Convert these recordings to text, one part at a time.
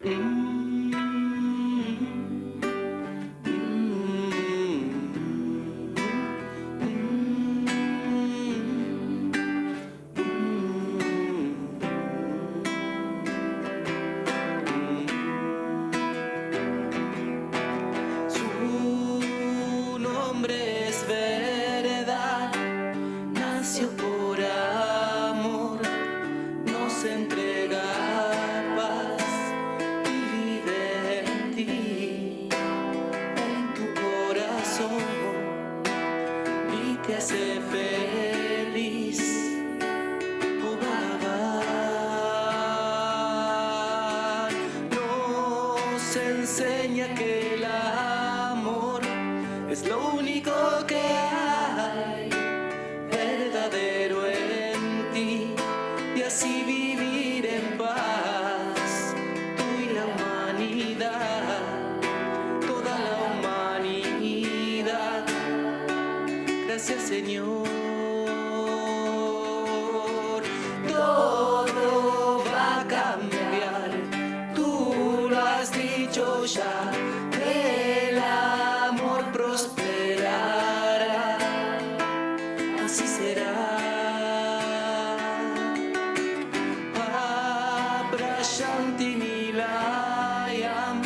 Su nombre es verdad, nació por amor, nos entrega paz y vive en ti, en tu corazón, y te hace feliz. Oh, Baba, nos enseña que el amor es lo único que hay verdadero en ti, y así vivir en paz, tú y la humanidad, toda la humanidad. Gracias, Señor. Todo va a cambiar, tú lo has dicho ya, el amor prosperará, así será. Abrashanti Nilayam,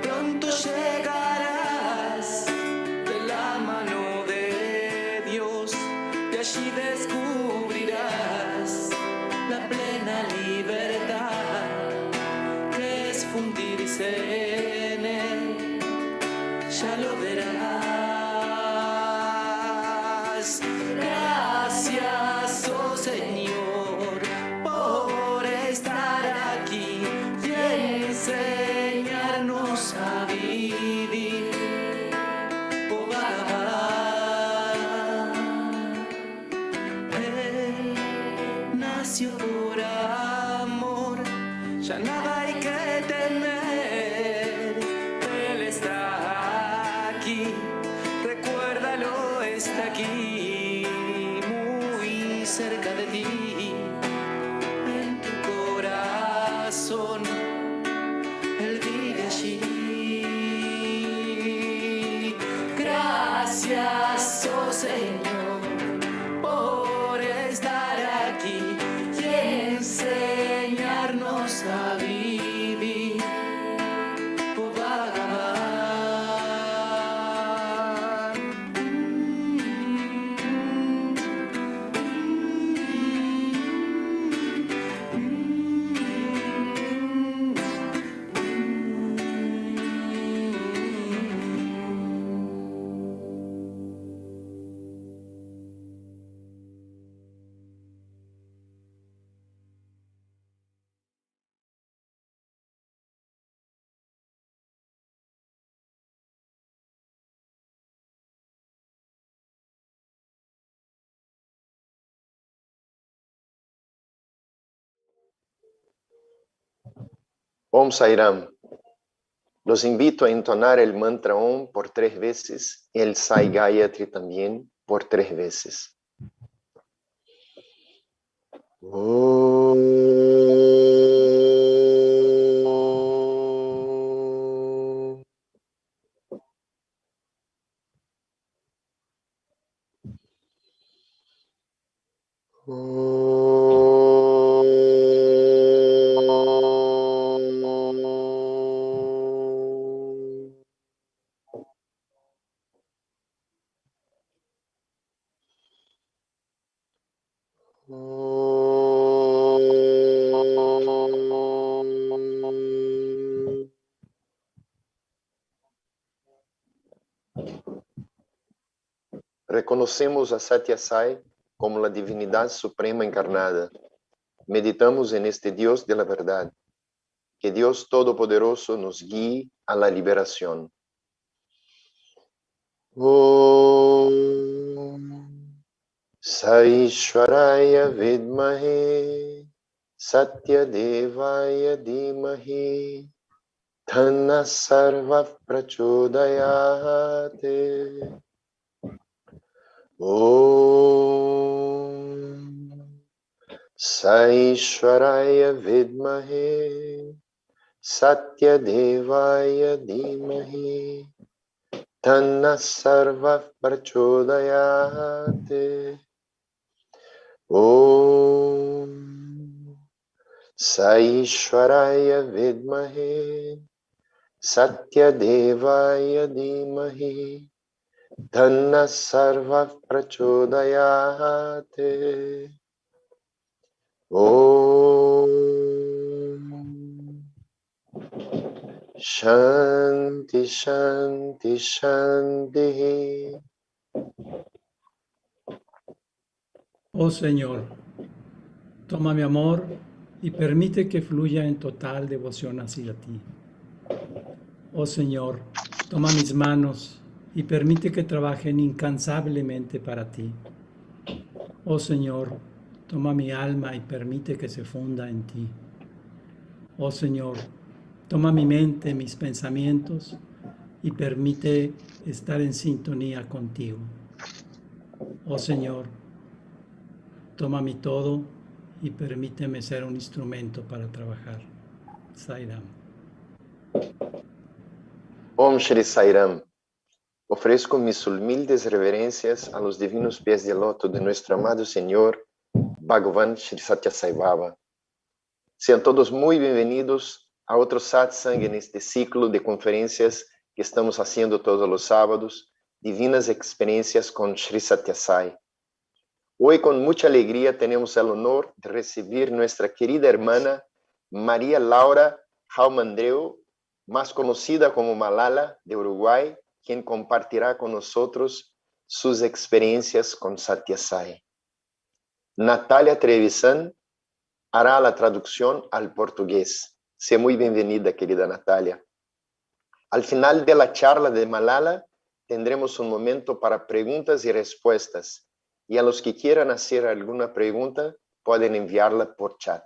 pronto llegarás de la mano de Dios, y allí descubrirás la plena libertad que es fundirse en él, ya lo verás. Gracias, oh Señor, por estar aquí y enseñarnos a vivir. Oh, Baba, Él nació por amor, ya nada hay que temer. Él está aquí, recuérdalo, está aquí, muy cerca de ti, en tu corazón, Él vive allí. Gracias, oh Señor, por estar aquí y enseñarnos a vivir. Oh, Bhagavan. Om Sairam. Los invito a entonar el mantra Om por 3 veces y el Sai Gayatri también por 3 veces. Reconocemos a Satya Sai como la divinidad suprema encarnada. Meditamos en este Dios de la verdad. Que Dios Todopoderoso nos guíe a la liberación. Om Saishwaraya Vidmahe Satya Devaya Dhimahi Dhanna Sarva Prachodayate. Om Saishwaraya Vidmahe Satyadevaya Dhimahi Tanna Sarva Prachodayate. Om Saishwaraya Vidmahe Satyadevaya Dhimahi Tanna Sarva Prachodayate. Om Shanti Shanti Shanti. Oh Señor, toma mi amor y permite que fluya en total devoción hacia ti. Oh Señor, toma mis manos y permite que trabajen incansablemente para ti. Oh Señor, toma mi alma y permite que se funda en ti. Oh Señor, toma mi mente, mis pensamientos y permite estar en sintonía contigo. Oh Señor, toma mi todo y permíteme ser un instrumento para trabajar. Sairam. Om Shri Sairam. Ofrezco mis humildes reverencias a los divinos pies de loto de nuestro amado Señor Bhagavan Shri Satya Sai Baba. Sean todos muy bienvenidos a otro satsang en este ciclo de conferencias que estamos haciendo todos los sábados, Divinas Experiencias con Shri Satya Sai. Hoy con mucha alegría tenemos el honor de recibir nuestra querida hermana María Laura Raumandreu, más conocida como Malala de Uruguay, quien compartirá con nosotros sus experiencias con Satya Sai. Natalia Trevisan hará la traducción al portugués. Sea muy bienvenida, querida Natalia. Al final de la charla de Malala, tendremos un momento para preguntas y respuestas. Y a los que quieran hacer alguna pregunta, pueden enviarla por chat.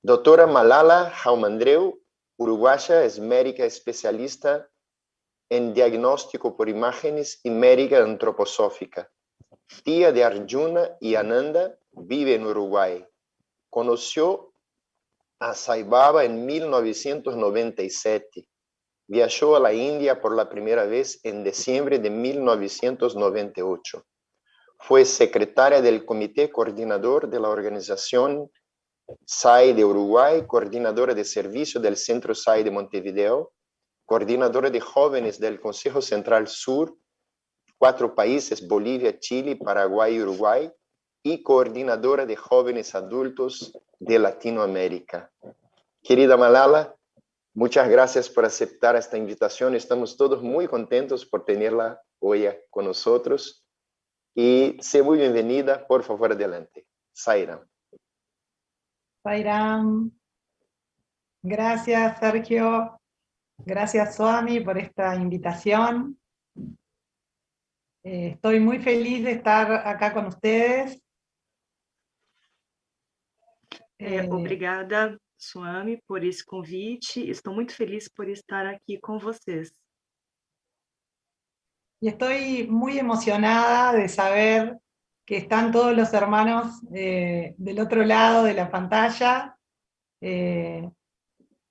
Doctora Malala Raumandreu, uruguaya, es médica especialista en diagnóstico por imágenes y médica antroposófica. Tía de Arjuna y Ananda, vive en Uruguay. Conoció a Sai Baba en 1997. Viajó a la India por la primera vez en diciembre de 1998. Fue secretaria del Comité Coordinador de la Organización SAI de Uruguay, coordinadora de servicio del Centro SAI de Montevideo, coordinadora de jóvenes del Consejo Central Sur, 4 países, Bolivia, Chile, Paraguay y Uruguay, y coordinadora de jóvenes adultos de Latinoamérica. Querida Malala, muchas gracias por aceptar esta invitación. Estamos todos muy contentos por tenerla hoy con nosotros. Y sea muy bienvenida. Por favor, adelante. Sairam. Sairam. Gracias, Sergio. Gracias, Swami, por esta invitación. Estoy muy feliz de estar acá con ustedes. Obrigada, Swami, por esse convite. Estou muito feliz por estar aqui com vocês. Y estoy muy emocionada de saber que están todos los hermanos del otro lado de la pantalla.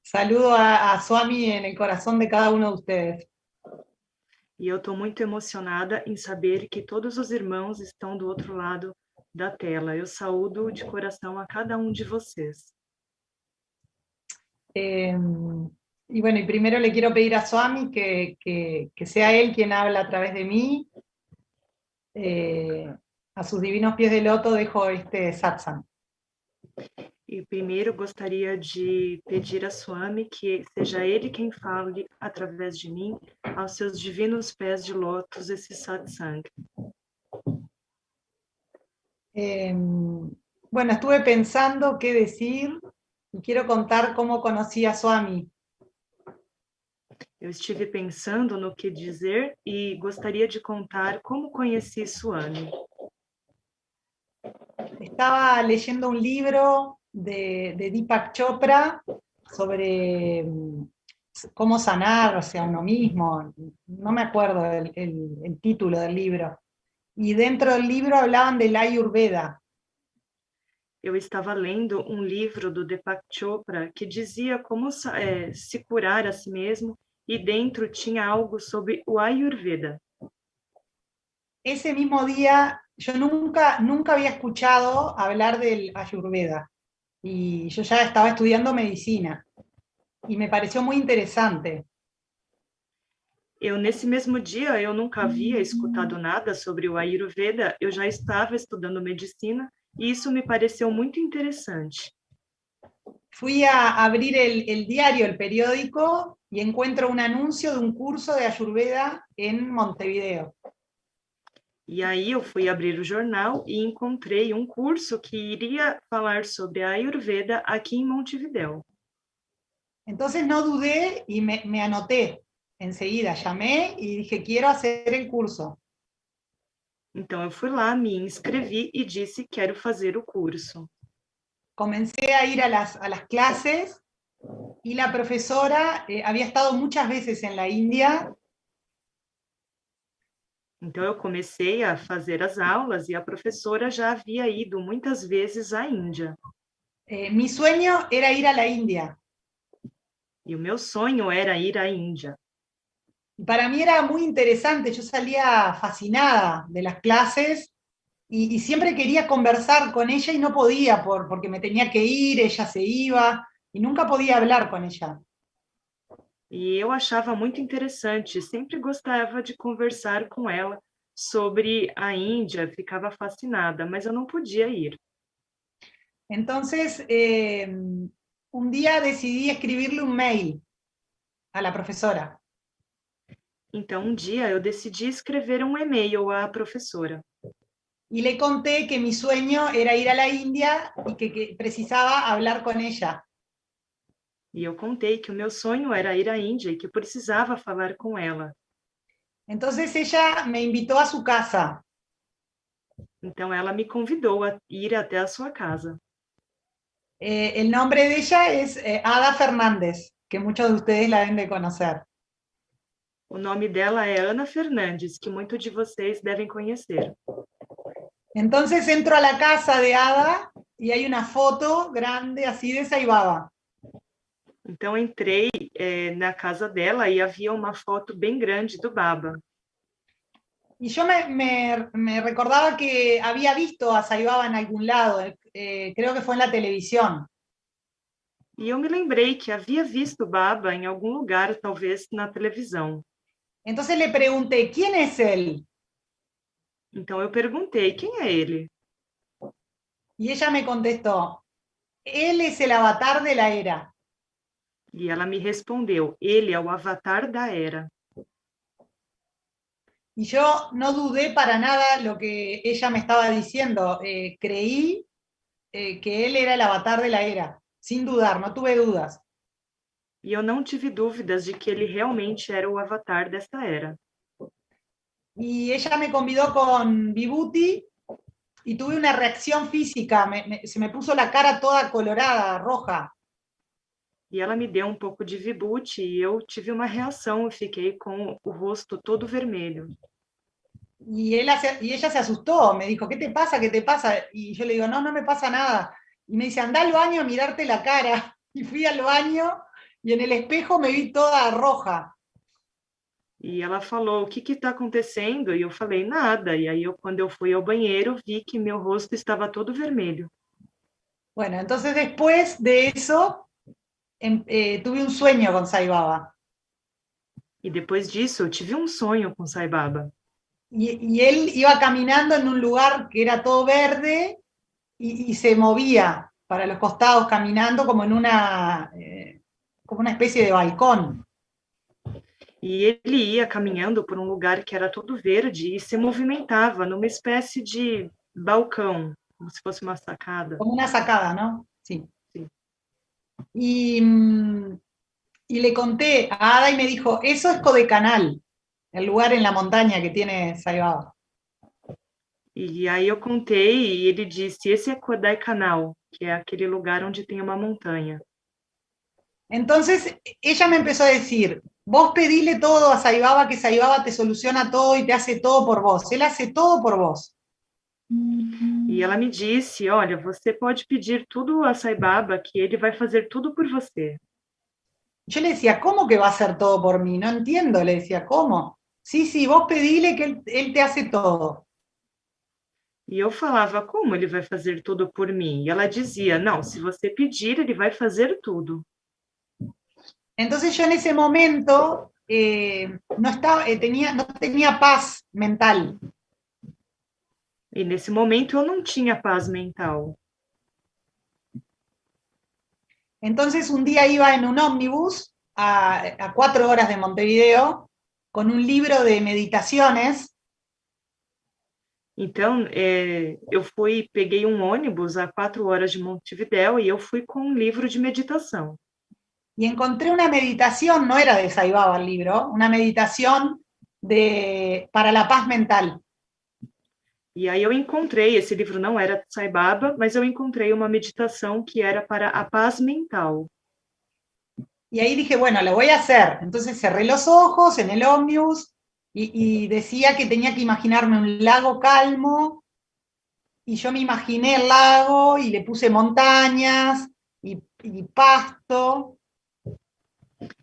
Saludo a Swami en el corazón de cada uno de ustedes. E eu estou muito emocionada em saber que todos os irmãos estão do outro lado da tela. Eu saúdo de coração a cada um de vocês. Y bueno, y primero le quiero pedir a Swami que sea él quien habla a través de mí. A sus divinos pies de loto dejo este satsang. E primeiro gostaria de pedir a Swami que seja ele quem fale através de mim aos seus divinos pés de lótus esse satsang. Bueno, estuve pensando qué decir y quiero contar cómo conocí a Swami. Eu estive pensando no que dizer e gostaria de contar como conheci Swami. Estaba leyendo un libro de Deepak Chopra sobre cómo sanar, o sea, uno mismo. No me acuerdo el título del libro. Y dentro del libro hablaban del Ayurveda. eu estava lendo um livro do Deepak Chopra que dizia como se curar a si mesmo, e dentro tinha algo sobre o Ayurveda. Ese mismo día yo nunca había escuchado hablar del Ayurveda y yo ya estaba estudiando medicina y me pareció muy interesante. Nesse mesmo dia, eu nunca havia escutado nada sobre o Ayurveda, eu já estava estudando medicina e isso me pareceu muito interessante. Fui a abrir el diario, el periódico, y encuentro un anuncio de un curso de Ayurveda en Montevideo. E aí eu fui abrir o jornal e encontrei um curso que iria falar sobre a Ayurveda aqui em Montevideo. Entonces no dudé y me anoté enseguida, llamé y dije, quiero hacer el curso. Então eu fui lá, me inscrevi e disse, quero fazer o curso. Comencé a ir a las clases y la profesora había estado muchas veces en la India. Então eu comecei a fazer as aulas e a professora já havia ido muitas vezes à Índia. Mi sueño era ir a la India. E o meu sonho era ir à Índia. Para mí era muy interesante, yo salía fascinada de las clases y siempre quería conversar con ella y no podía porque me tenía que ir, ella se iba y nunca podía hablar con ella. E eu achava muito interessante, sempre gostava de conversar com ela sobre a Índia, ficava fascinada, mas eu não podia ir. Entonces, un día decidí escribirle un mail a la profesora. Então, um dia eu decidi escrever um e-mail à professora. Y le conté que mi sueño era ir a la India y que precisaba hablar con ella. E eu contei que o meu sonho era ir à Índia e que eu precisava falar com ela. Entonces ella me invitó a su casa. Então ela me convidou a ir até a sua casa. El nombre de ella es Ada Fernández, que muchos de ustedes la deben de conocer. O nome dela é Ana Fernandes, que muitos de vocês devem conhecer. Entonces entro a la casa de Ada y hay una foto grande así de Sai Baba. Então entrei na casa dela e havia uma foto bem grande do Baba. Y yo me recordaba que había visto a Sai Baba en algún lado, creo que fue en la televisión. E eu me lembrei que havia visto o Baba em algum lugar, talvez na televisão. Entonces le pregunté, ¿quién es él? Então eu perguntei, quem é ele? Y ella me contestó, él es el avatar de la era. E ela me respondeu, ele é o avatar da era. Y yo no dudé para nada lo que ella me estaba diciendo. Creí que él era el avatar de la era, sin dudar, no tuve dudas. E eu não tive dúvidas de que ele realmente era o avatar desta era. Y ella me convidó con Vibuti y tuve una reacción física, se me puso la cara toda colorada, roja. E ela me deu um pouco de Vibuti e eu tive uma reação, eu fiquei com o rosto todo vermelho. Y ella se asustó, me dijo, ¿qué te pasa? ¿Qué te pasa? Y yo le digo, no me pasa nada. Y me dice, anda al baño a mirarte la cara. Y fui al baño y en el espejo me vi toda roja. E ela falou, o que está acontecendo? E eu falei, nada. E aí, quando eu fui ao banheiro, vi que meu rosto estava todo vermelho. Bueno, entonces después de eso, tuve un sueño con Sai Baba. E depois disso, eu tive um sonho com Sai Baba. Y él iba caminando en un lugar que era todo verde y se movía para los costados, caminando como en como una especie de balcón. E ele ia caminhando por um lugar que era todo verde e se movimentava numa espécie de balcão, como se fosse uma sacada. Como una sacada, ¿no? Sí. Sí. Y le conté a Ada y me dijo, eso es Kodaikanal, el lugar en la montaña que tiene Sai Baba. E aí eu contei e ele disse, esse é Kodaikanal, que é aquele lugar onde tem uma montanha. Entonces ella me empezó a decir, vos pedile todo a Sai Baba, que Sai Baba te soluciona todo y te hace todo por vos. Él hace todo por vos. E ela me disse, olha, você pode pedir tudo a Sai Baba, que ele vai fazer tudo por você. Yo le decía, ¿cómo que va a hacer todo por mí? No entiendo, le decía, ¿cómo? Sí, sí, vos pedile que él te hace todo. E eu falava, como ele vai fazer tudo por mim? E ela dizia, não, se você pedir, ele vai fazer tudo. Entonces yo en ese momento no tenía paz mental. E nesse momento eu não tinha paz mental. Entonces un día iba en un ómnibus a 4 horas de Montevideo con un libro de meditaciones. Então, eu peguei um ônibus a 4 horas de Montevidéu e eu fui com um livro de meditação. Y encontré una meditación, no era de Sai Baba el libro, una meditación para la paz mental. E aí eu encontrei, esse livro não era de Sai Baba, mas eu encontrei uma meditação que era para a paz mental. Y ahí dije, bueno, lo voy a hacer. Entonces cerré los ojos en el ómnibus y decía que tenía que imaginarme un lago calmo, y yo me imaginé el lago y le puse montañas y pasto.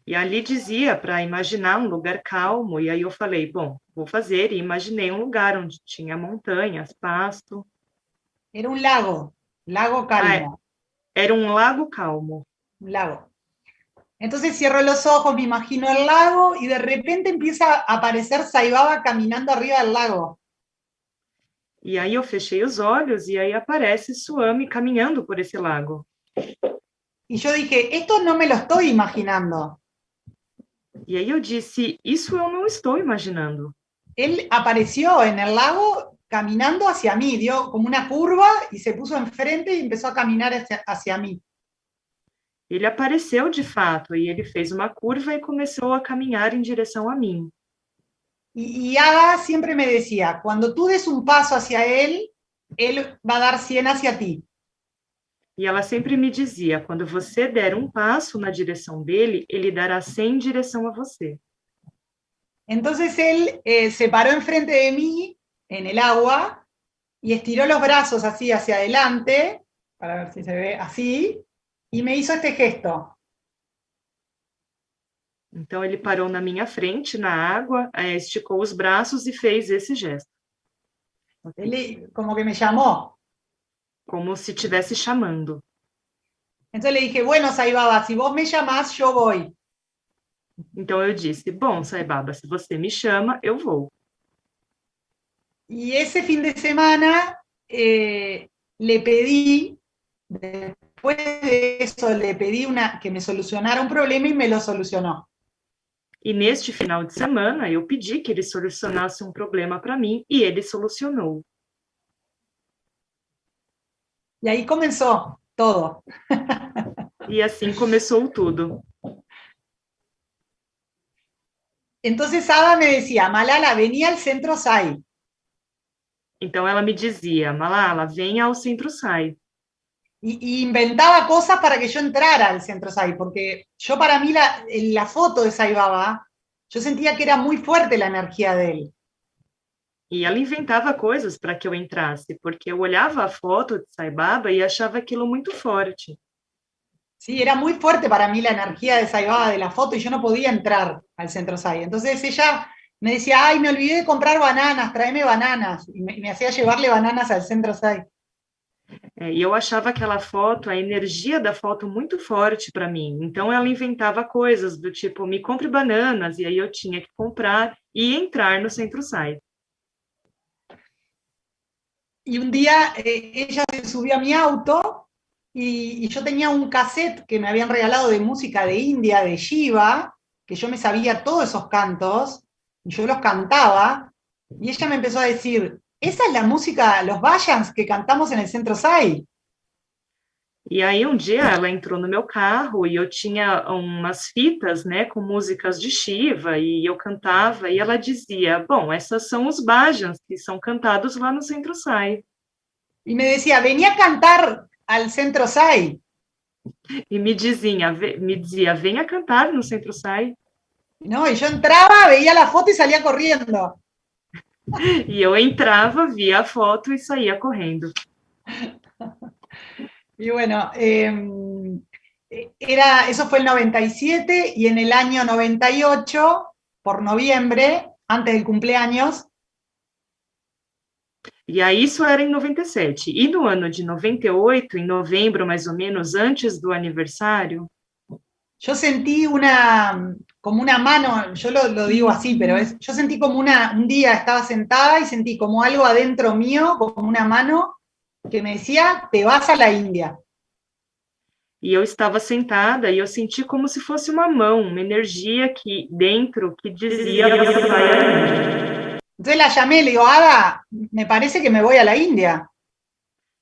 E ali dizia para imaginar um lugar calmo, e aí eu falei, bom, vou fazer, e imaginei um lugar onde tinha montanhas, pasto. Era un lago calmo. Era um lago calmo. Un lago. Entonces cierro los ojos, me imagino el lago, y de repente empieza a aparecer Sai Baba caminando arriba del lago. E aí eu fechei os olhos, e aí aparece Swami caminhando por esse lago. Y yo dije, esto no me lo estoy imaginando. E aí eu disse, isso eu não estou imaginando. Él apareció en el lago caminando hacia mí, dio como una curva y se puso enfrente y empezó a caminar hacia mí. Ele apareceu de fato, e ele fez uma curva e começou a caminhar em direção a mim. Y Ada siempre me decía, cuando tú des un paso hacia él va a dar 100 hacia ti. E ela sempre me dizia, quando você der um passo na direção dele, ele dará 100 em direção a você. Entonces él se paró enfrente de mí en el agua y estiró los brazos así hacia adelante, para ver si se ve así, y me hizo este gesto. Então ele parou na minha frente, na água, esticou os braços e fez esse gesto. Él como que me llamó. Como se estivesse chamando. Entonces le dije, bueno, Sai Baba, si vos me llamás, yo voy. Então eu disse, bom, Sai Baba, se você me chama, eu vou. Y ese fin de semana le pedí, después de eso, le pedí que me solucionara un problema y me lo solucionó. E neste final de semana, eu pedi que ele solucionasse um problema para mim, e ele solucionou. Y ahí comenzó todo. E assim começou tudo. Entonces Ada me decía, Malala, vení al centro Sai. Então ela me dizia, Malala, venha ao Centro Sai. Y inventaba cosas para que yo entrara al centro Sai, porque yo para mí la foto de Sai Baba, yo sentía que era muy fuerte la energía de él. E ela inventava coisas para que eu entrasse, porque eu olhava a foto de Sai Baba e achava aquilo muito forte. Sí, era muy fuerte para mí la energía de Sai Baba de la foto y yo no podía entrar al centro Sai. Entonces ella me decía, ay, me olvidé de comprar bananas, tráeme bananas. Y me hacía llevarle bananas al centro Sai. E eu achava aquela foto, a energia da foto muito forte para mim. Então ela inventava coisas do tipo, me compre bananas, e aí eu tinha que comprar e entrar no Centro Sai. Y un día ella se subió a mi auto y yo tenía un cassette que me habían regalado de música de India, de Shiva, que yo me sabía todos esos cantos, y yo los cantaba, y ella me empezó a decir, esa es la música, los Vajans que cantamos en el Centro Sai. E aí um dia ela entrou no meu carro e eu tinha umas fitas, né, com músicas de Shiva, e eu cantava, e ela dizia, bom, essas são os bhajans que são cantados lá no Centro Sai. Y me decía, venía a cantar al Centro Sai. E me dizia, venha cantar no Centro Sai. No, y yo entraba, veía la foto y salía corriendo. E eu entrava, via a foto e saía correndo. Y bueno, eso fue el 97 y en el año 98, por noviembre, antes del cumpleaños, E aí isso era em 97. E no ano de 98, em novembro, mais ou menos, antes do aniversário, yo sentí como una mano, yo lo digo así, pero yo sentí como un día estaba sentada y sentí como algo adentro mío, como una mano que me decía, te vas a la India. e eu estava sentada e eu senti como se fosse uma mão, uma energia aqui dentro que dizia, você vai à Índia. Entonces la llamé y le digo, Ada, me parece que me voy a la India.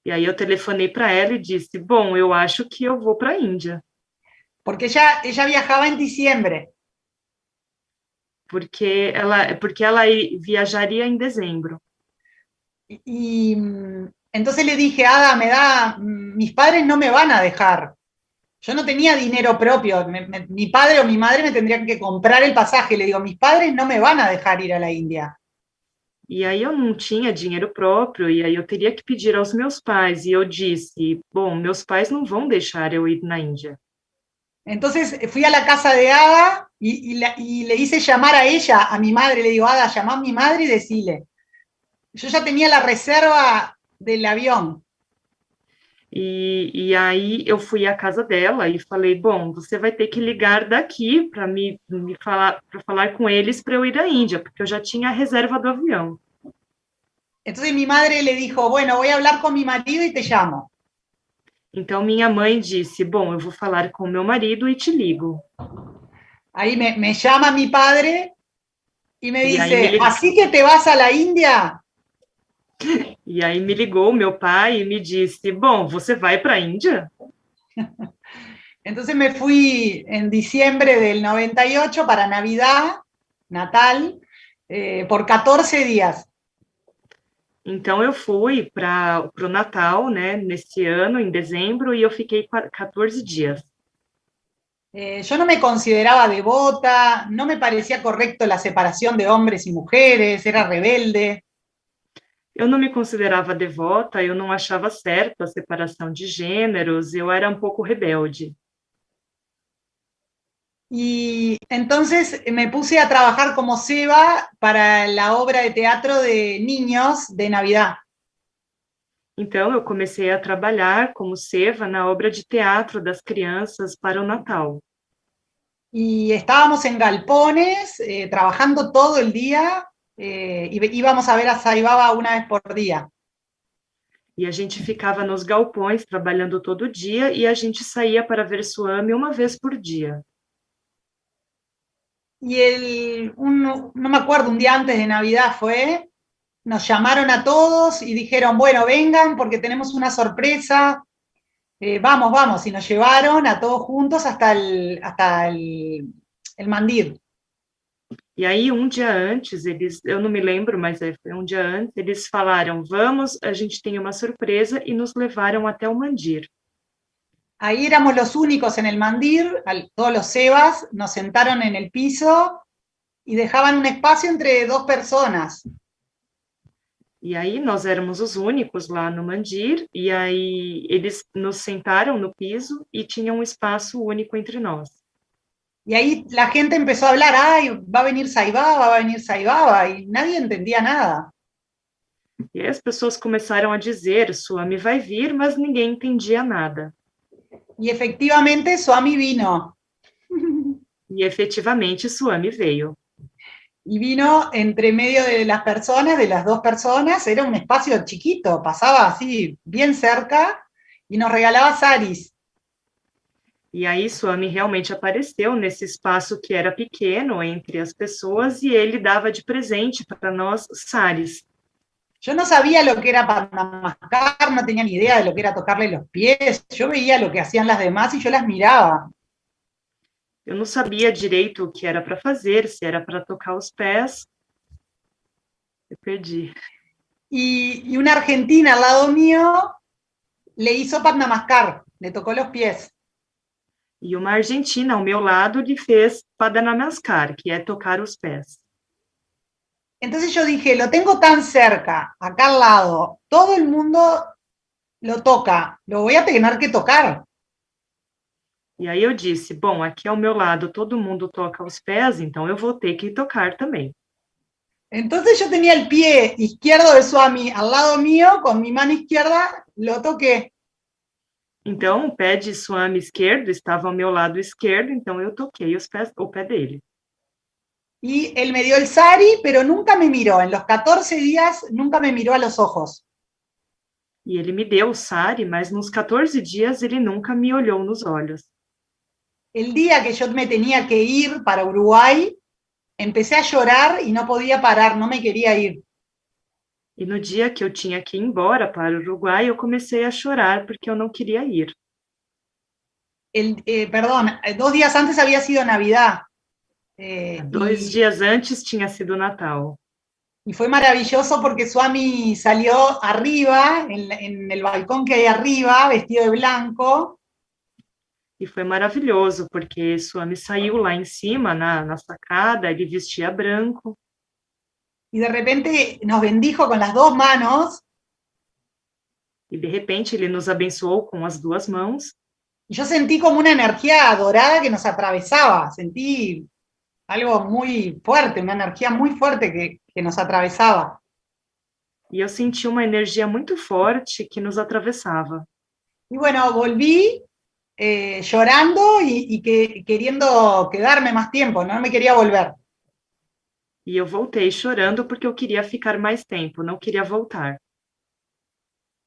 E aí eu telefonei para ela e disse, bom, eu acho que eu vou para a Índia. Porque ella viajaba en diciembre. Porque ela viajaria em dezembro. Y entonces le dije, Ada, mis padres no me van a dejar. Yo no tenía dinero propio, mi padre o mi madre me tendrían que comprar el pasaje. Le digo, mis padres no me van a dejar ir a la India. E aí eu não tinha dinheiro próprio, e aí eu teria que pedir aos meus pais. E eu disse, bom, meus pais não vão deixar eu ir na Índia. Entonces fui a la casa de Ada y le hice llamar a ella, a mi madre. Le digo, Ada, llamá a mi madre y decile. Yo ya tenía la reserva del avión. E aí eu fui à casa dela e falei, bom, você vai ter que ligar daqui para me falar, para falar com eles para eu ir à Índia, porque eu já tinha a reserva do avião. Entonces mi madre le dijo, bueno, voy a hablar con mi marido y te llamo. Então minha mãe disse, bom, eu vou falar com meu marido e te ligo. Ahí me llama mi padre y me Y ahí dice, ¿así que te vas a la India? E aí me ligou meu pai e me disse, bom, você vai para a Índia? Entonces me fui en diciembre del 98 para Navidad, Natal, por 14 días. Então eu fui para o Natal, né, nesse ano, em dezembro, e eu fiquei 14 dias. Yo no me consideraba devota, no me parecía correcto la separación de hombres y mujeres, era rebelde. Eu não me considerava devota, eu não achava certo a separação de gêneros, eu era um pouco rebelde. Y entonces me puse a trabajar como ceba para la obra de teatro de niños de Navidad. Então eu comecei a trabalhar como ceva na obra de teatro das crianças para o Natal. Y estábamos en galpones, trabajando todo el día, íbamos a ver a Saibaba una vez por día. E a gente ficava nos galpões trabalhando todo dia e a gente saía para ver Swami uma vez por dia. Y no me acuerdo, un día antes de Navidad nos llamaron a todos y dijeron, bueno, vengan porque tenemos una sorpresa, vamos, y nos llevaron a todos juntos hasta el mandir. E aí, um dia antes, eu não me lembro, mas foi um dia antes, eles falaram, vamos, a gente tem uma surpresa, e nos levaram até o mandir. Ahí éramos los únicos en el mandir, todos los sebas nos sentaron en el piso y dejaban un espacio entre dos personas. E aí, nós éramos os únicos lá no mandir, e aí eles nos sentaram no piso e tinham um espaço único entre nós. Y ahí la gente empezó a hablar, ay, va a venir Saibaba, y nadie entendía nada. E aí as pessoas começaram a dizer, Swami vai vir, mas ninguém entendia nada. Y efectivamente Swami vino. E efetivamente Swami veio. Y vino entre medio de las personas, de las dos personas, era un espacio chiquito, pasaba así bien cerca y nos regalaba saris. E aí Swami realmente apareceu nesse espaço que era pequeno entre as pessoas e ele dava de presente para nós saris. Yo no sabía lo que era Padnamaskar, no tenía ni idea de lo que era tocarle los pies, yo veía lo que hacían las demás y yo las miraba. Eu não sabia direito o que era para fazer, se era para tocar os pés. Eu perdi. Y una argentina al lado mío le hizo Padnamaskar, le tocó los pies. E uma argentina ao meu lado lhe fez Padnamaskar, que é tocar os pés. Entonces yo dije, lo tengo tan cerca, acá al lado, todo el mundo lo toca, lo voy a tener que tocar. E aí eu disse, bom, aqui ao meu lado todo mundo toca os pés, então eu vou ter que tocar também. Entonces yo tenía el pie izquierdo de Swami al lado mío, con mi mano izquierda lo toqué. Então, o pé de Swami esquerdo estava ao meu lado esquerdo, então eu toquei o pé dele. Y él me dio el sari, pero nunca me miró. En los 14 días nunca me miró a los ojos. E ele me deu o sari, mas nos 14 dias ele nunca me olhou nos olhos. El día que yo me tenía que ir para Uruguay, empecé a llorar y no podía parar, no me quería ir. E no dia que eu tinha que ir embora para o Uruguai, eu comecei a chorar porque eu não queria ir. Perdón, 2 días antes había sido Navidad. 2 dias antes tinha sido Natal. Y fue maravilloso porque Swami salió arriba, en el balcón que hay arriba, vestido de blanco. E foi maravilhoso, porque Swami saiu lá em cima, na sacada, ele vestia branco. Y de repente nos bendijo con las 2 manos. E de repente ele nos abençoou com as 2 mãos. Y yo sentí como una energía dorada que nos atravesaba. Sentí algo muy fuerte, una energía muy fuerte que nos atravesaba. E eu senti uma energia muito forte que nos atravessava. Y bueno, volví llorando y queriendo quedarme más tiempo, no me quería volver. E eu voltei chorando porque eu queria ficar mais tempo, não queria voltar.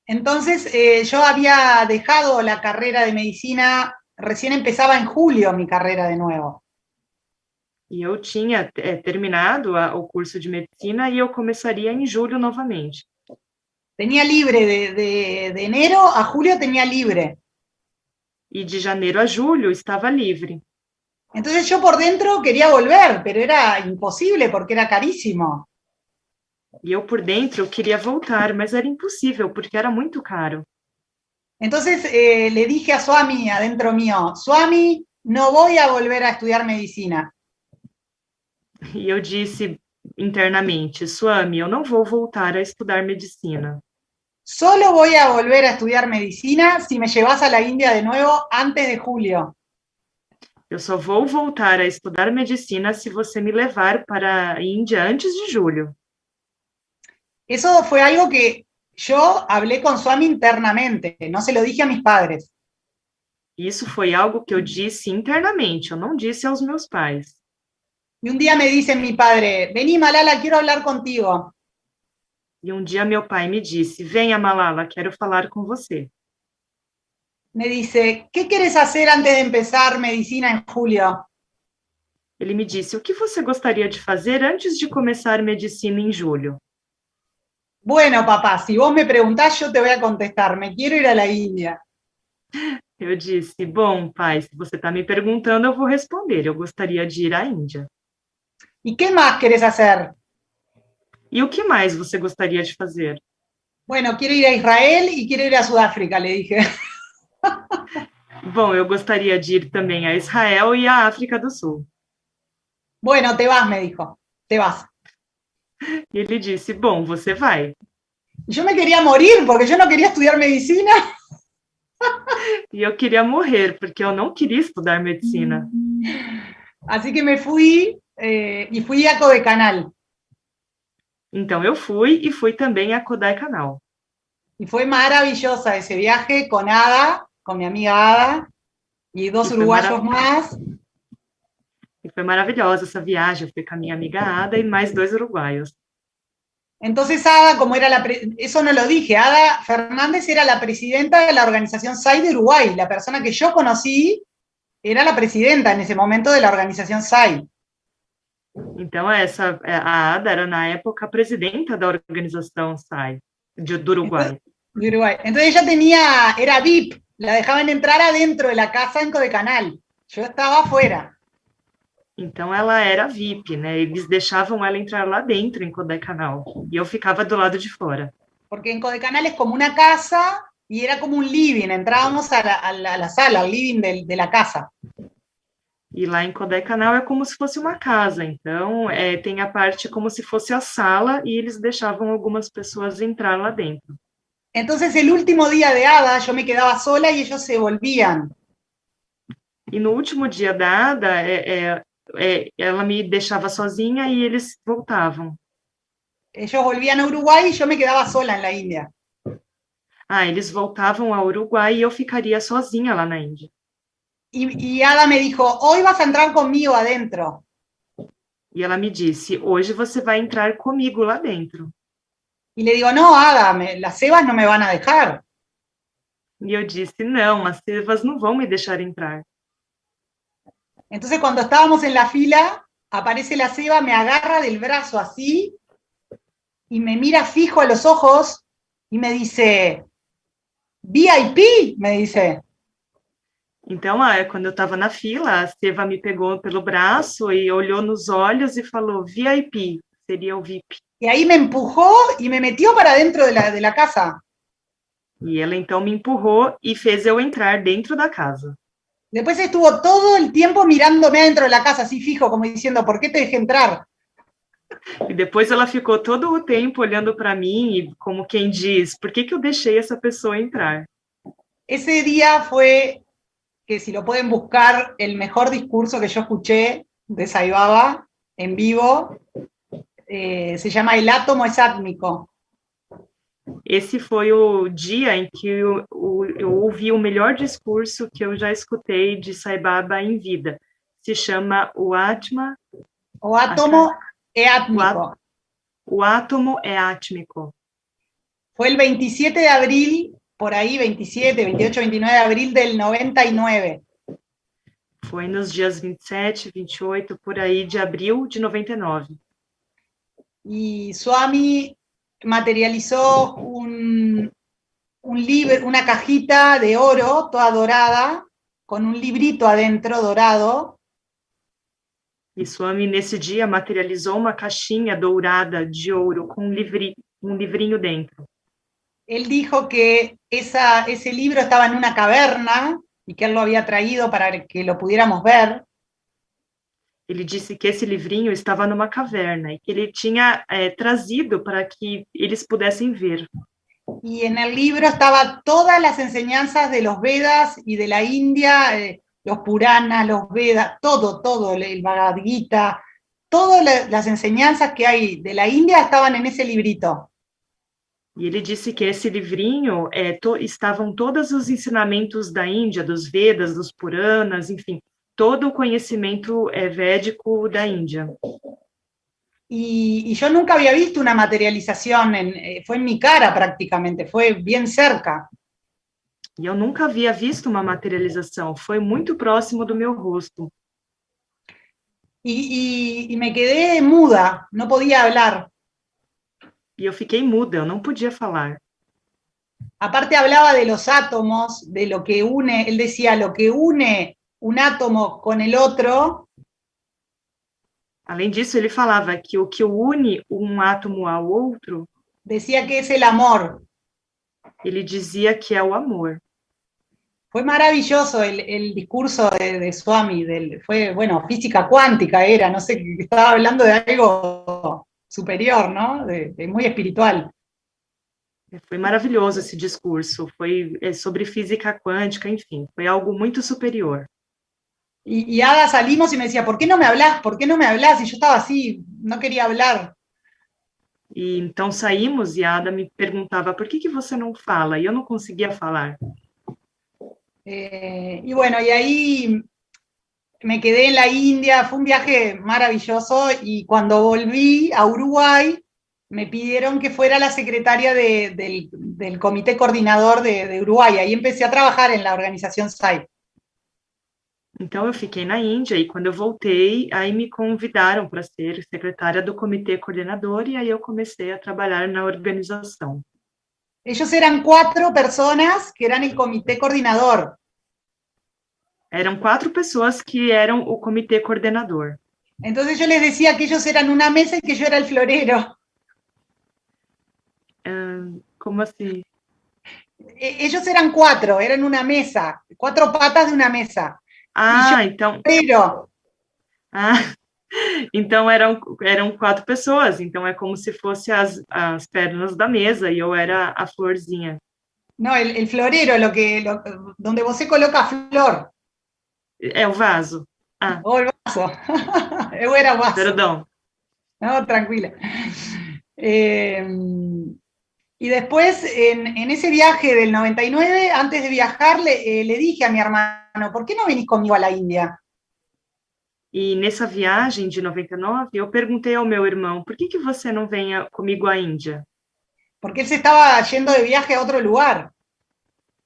Entonces yo había dejado la carrera de medicina, recién empezaba en julio mi carrera de nuevo. E eu tinha terminado o curso de medicina e eu começaria em julho novamente. Tenía libre, de enero a julio tenía libre. E de janeiro a julho estava livre. Entonces yo por dentro quería volver, pero era imposible porque era carísimo. E eu por dentro eu queria voltar, mas era impossível porque era muito caro. Entonces le dije a Swami adentro mío, Swami, no voy a volver a estudiar medicina. E eu disse internamente, Swami, eu não vou voltar a estudar medicina. Solo voy a volver a estudiar medicina si me llevas a la India de nuevo antes de julio. Eu só vou voltar a estudar medicina se você me levar para a Índia antes de julho. Eso fue algo que yo hablé con Swami internamente, no se lo dije a mis padres. Isso foi algo que eu disse internamente, eu não disse aos meus pais. Y un día me dice mi padre, vení Malala, quiero hablar contigo. E um dia meu pai me disse, venha Malala, quero falar com você. Me dice, ¿qué quieres hacer antes de empezar medicina en julio? Ele me disse, o que você gostaria de fazer antes de começar medicina em julho? Bueno, papá, si vos me preguntás, yo te voy a contestar, me quiero ir a la India. Eu disse, bom, pai, se você está me perguntando, eu vou responder, eu gostaria de ir à Índia. ¿Y qué más querés hacer? E o que mais você gostaria de fazer? Bueno, quiero ir a Israel y quiero ir a Sudáfrica, le dije. Bom, eu gostaria de ir também a Israel e à África do Sul. Bueno, te vas, me dijo, te vas. E ele disse, bom, você vai. Yo me quería morir porque yo no quería estudiar medicina. E eu queria morrer, porque eu não queria estudar medicina. Así que me fui y fui a Kodaikanal. Então eu fui e fui também a Kodaikanal. Y fue maravillosa ese viaje con Ada, con mi amiga Ada, y 2 uruguayos más. E foi maravilhosa essa viagem, eu fui com a minha amiga Ada e mais 2 uruguaios. Entonces Ada, como era eso no lo dije, Ada Fernández era la presidenta de la organización SAI de Uruguay, la persona que yo conocí era la presidenta en ese momento de la organización SAI. Então a Ada era na época a presidenta da organização SAI do Uruguai. De Uruguay. Entonces ella era VIP, la dejaban entrar adentro de la casa en Kodaikanal, yo estaba afuera. Então ela era VIP, né? Eles deixavam ela entrar lá dentro em Kodaikanal e eu ficava do lado de fora. Porque en Kodaikanal es como una casa y era como un living, entrábamos a la sala, al living de la casa. E lá em Kodaikanal é como se fosse uma casa, então tem a parte como se fosse a sala e eles deixavam algumas pessoas entrar lá dentro. Entonces el último día de Ada yo me quedaba sola y ellos se volvían. E no último dia da Ada, ela me deixava sozinha e eles voltavam. Ellos volvían a Uruguay y yo me quedaba sola en la India. Ah, eles voltavam ao Uruguai e eu ficaria sozinha lá na Índia. Y Ada me dijo, hoy vas a entrar conmigo adentro. E ela me disse, hoje você vai entrar comigo lá dentro. Y le digo, no, Ada, las cebas no me van a dejar. E eu disse, não, as cevas não vão me deixar entrar. Entonces cuando estábamos en la fila, aparece la ceba, me agarra del brazo así y me mira fijo a los ojos y me dice, VIP, me dice. Então, quando eu estava na fila, a Seva me pegou pelo braço e olhou nos olhos e falou, VIP, seria o VIP. Y ahí me empujó y me metió para dentro de la casa. E ela então me empurrou e fez eu entrar dentro da casa. Después estuvo todo el tiempo mirándome adentro de la casa, así fijo, como diciendo, ¿por qué te dejé entrar? E depois ela ficou todo o tempo olhando para mim e como quem diz, por que eu deixei essa pessoa entrar? Ese día fue, que si lo pueden buscar, el mejor discurso que yo escuché de Sai Baba en vivo. Se llama El átomo es átmico. Esse foi o dia em que eu ouvi o melhor discurso que eu já escutei de Sai Baba em vida. Se chama O Atma... O átomo es átmico. O átomo é átmico. Fue el 27 de abril, por ahí, 27, 28, 29 de abril del 99. Foi nos dias 27, 28, por aí, de abril de 99. Y Swami materializó un libro, una cajita de oro, toda dorada, con un librito adentro dorado. E Swami, nesse dia, materializou uma caixinha dourada de ouro com um livrinho dentro. Él dijo que ese libro estaba en una caverna y que él lo había traído para que lo pudiéramos ver. Ele disse que esse livrinho estava numa caverna e que ele tinha trazido para que eles pudessem ver. Y en el libro estaba todas las enseñanzas de los Vedas y de la India, los Puranas, los Vedas, todo, el Bhagavad Gita, todas las enseñanzas que hay de la India estaban en ese librito. E ele disse que esse livrinho estavam todos os ensinamentos da Índia, dos Vedas, dos Puranas, enfim, todo o conhecimento védico da Índia. Y yo nunca había visto una materialización, fue en mi cara prácticamente, fue bien cerca. E eu nunca havia visto uma materialização, foi muito próximo do meu rosto. Y me quedé muda, no podía hablar. E eu fiquei muda, eu não podia falar. Aparte hablaba de los átomos, de lo que une, él decía, lo que une un átomo con el otro. Além disso, ele falava que o que une um átomo ao outro, decía que es el amor. Ele dizia que é o amor. Fue maravilloso el discurso de Swami, fue, bueno, física cuántica era, no sé, estaba hablando de algo superior, ¿no? De muy espiritual. Foi maravilhoso esse discurso, foi sobre física quântica, enfim, foi algo muito superior. Y Ada salimos y me decía, ¿por qué no me hablas? ¿Por qué no me hablas? Y yo estaba así, no quería hablar. E então saímos e a Ada me perguntava, por que você não fala? E eu não conseguia falar. Y bueno, y ahí me quedé en la India, fue un viaje maravilloso, y cuando volví a Uruguay, me pidieron que fuera la secretaria del comité coordinador de Uruguay. Ahí empecé a trabajar en la organización SAI. Então, eu fiquei na Índia, e quando eu voltei, aí me convidaram para ser secretária do comitê coordenador, e aí eu comecei a trabalhar na organização. Ellos eran 4 personas que eran el comité coordinador. Eram 4 pessoas que eram o comitê coordenador. Entonces yo les decía que ellos eran una mesa y que yo era el florero. Como assim? Ellos eran 4, eran una mesa, 4 patas de una mesa. Ah, então... Florero. Ah, então eram 4 pessoas, então é como se fosse as pernas da mesa, e eu era a florzinha. No, el florero, donde vos se coloca flor, É o vaso. Ah, o el vaso. Eu era vaso. perdão. No, tranquila. Eh, y después, en ese viaje del 99, antes de viajar, le dije a mi hermano, ¿por qué no venís conmigo a la India? E nessa viagem de 99, eu perguntei ao meu irmão, por que você não venha comigo à Índia? Porque él se estaba yendo de viaje a otro lugar.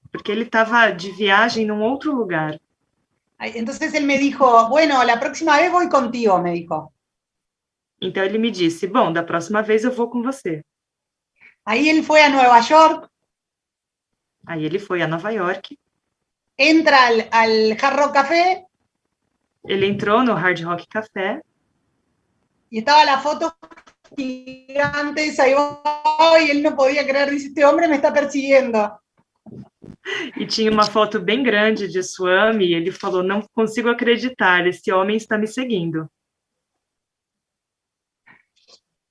Porque ele estava de viagem num outro lugar. Entonces él me dijo, bueno, la próxima vez voy contigo, me dijo. Então ele me disse, bom, da próxima vez eu vou com você. Ahí él fue a Nueva York, Aí ele foi a Nova York, entra al Hard Rock Café ele entrou no Hard Rock Café y estaba la foto gigante de Saibaba y él no podía creer, dice, este hombre me está persiguiendo. e tinha uma foto bem grande de Swami e ele falou, não consigo acreditar, esse homem está me seguindo.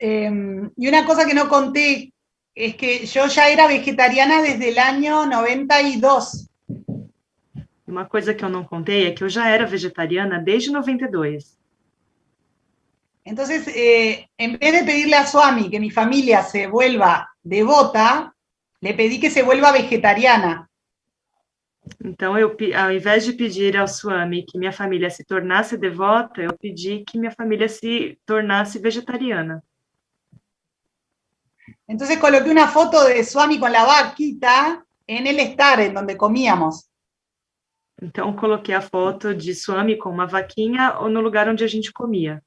Y una cosa que no conté es que yo ya era vegetariana desde el año 92. Uma coisa que eu não contei é que eu já era vegetariana desde 92. Entonces, en vez de pedirle a Swami que mi familia se vuelva devota, le pedí que se vuelva vegetariana. Então, ao invés de pedir ao Swami que minha família se tornasse devota, eu pedi que minha família se tornasse vegetariana. Entonces coloqué una foto de Swami con la vaquita en el estar, en donde comíamos. Então, coloquei a foto de Swami com uma vaquinha ou no lugar onde a gente comia.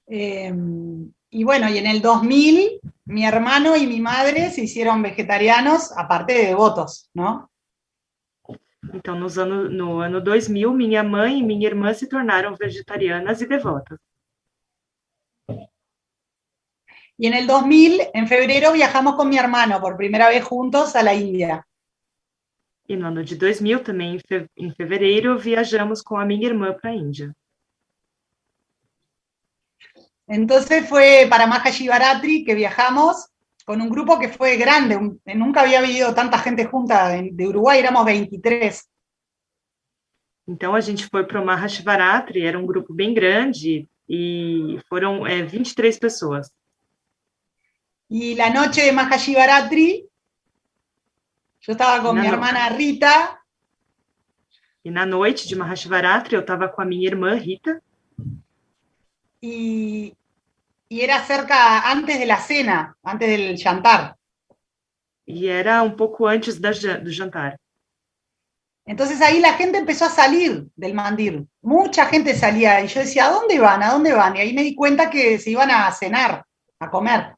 Y bueno, y en el 2000, mi hermano y mi madre se hicieron vegetarianos, aparte de devotos, ¿no? Então, no ano 2000, minha mãe e minha irmã se tornaram vegetarianas e devotas. Y en el 2000, en febrero, viajamos con mi hermano por primera vez juntos a la India. E no ano de 2000, também em fevereiro, viajamos com a minha irmã para a Índia. Entonces fue para Mahashivaratri que viajamos con un grupo que fue grande, nunca había habido tanta gente junta, de Uruguay éramos 23. Então, a gente foi para o Mahashivaratri, era um grupo bem grande, e foram 23 pessoas. Y la noche de Mahashivaratri, yo estaba con mi hermana Rita. E na noite de Mahashivaratri, eu estava com a minha irmã Rita. Y era cerca, antes de la cena, antes del jantar. E era um pouco antes do jantar. Entonces ahí la gente empezó a salir del mandir. Mucha gente salía. Y yo decía, ¿a dónde van? ¿A dónde van? Y ahí me di cuenta que se iban a cenar, a comer.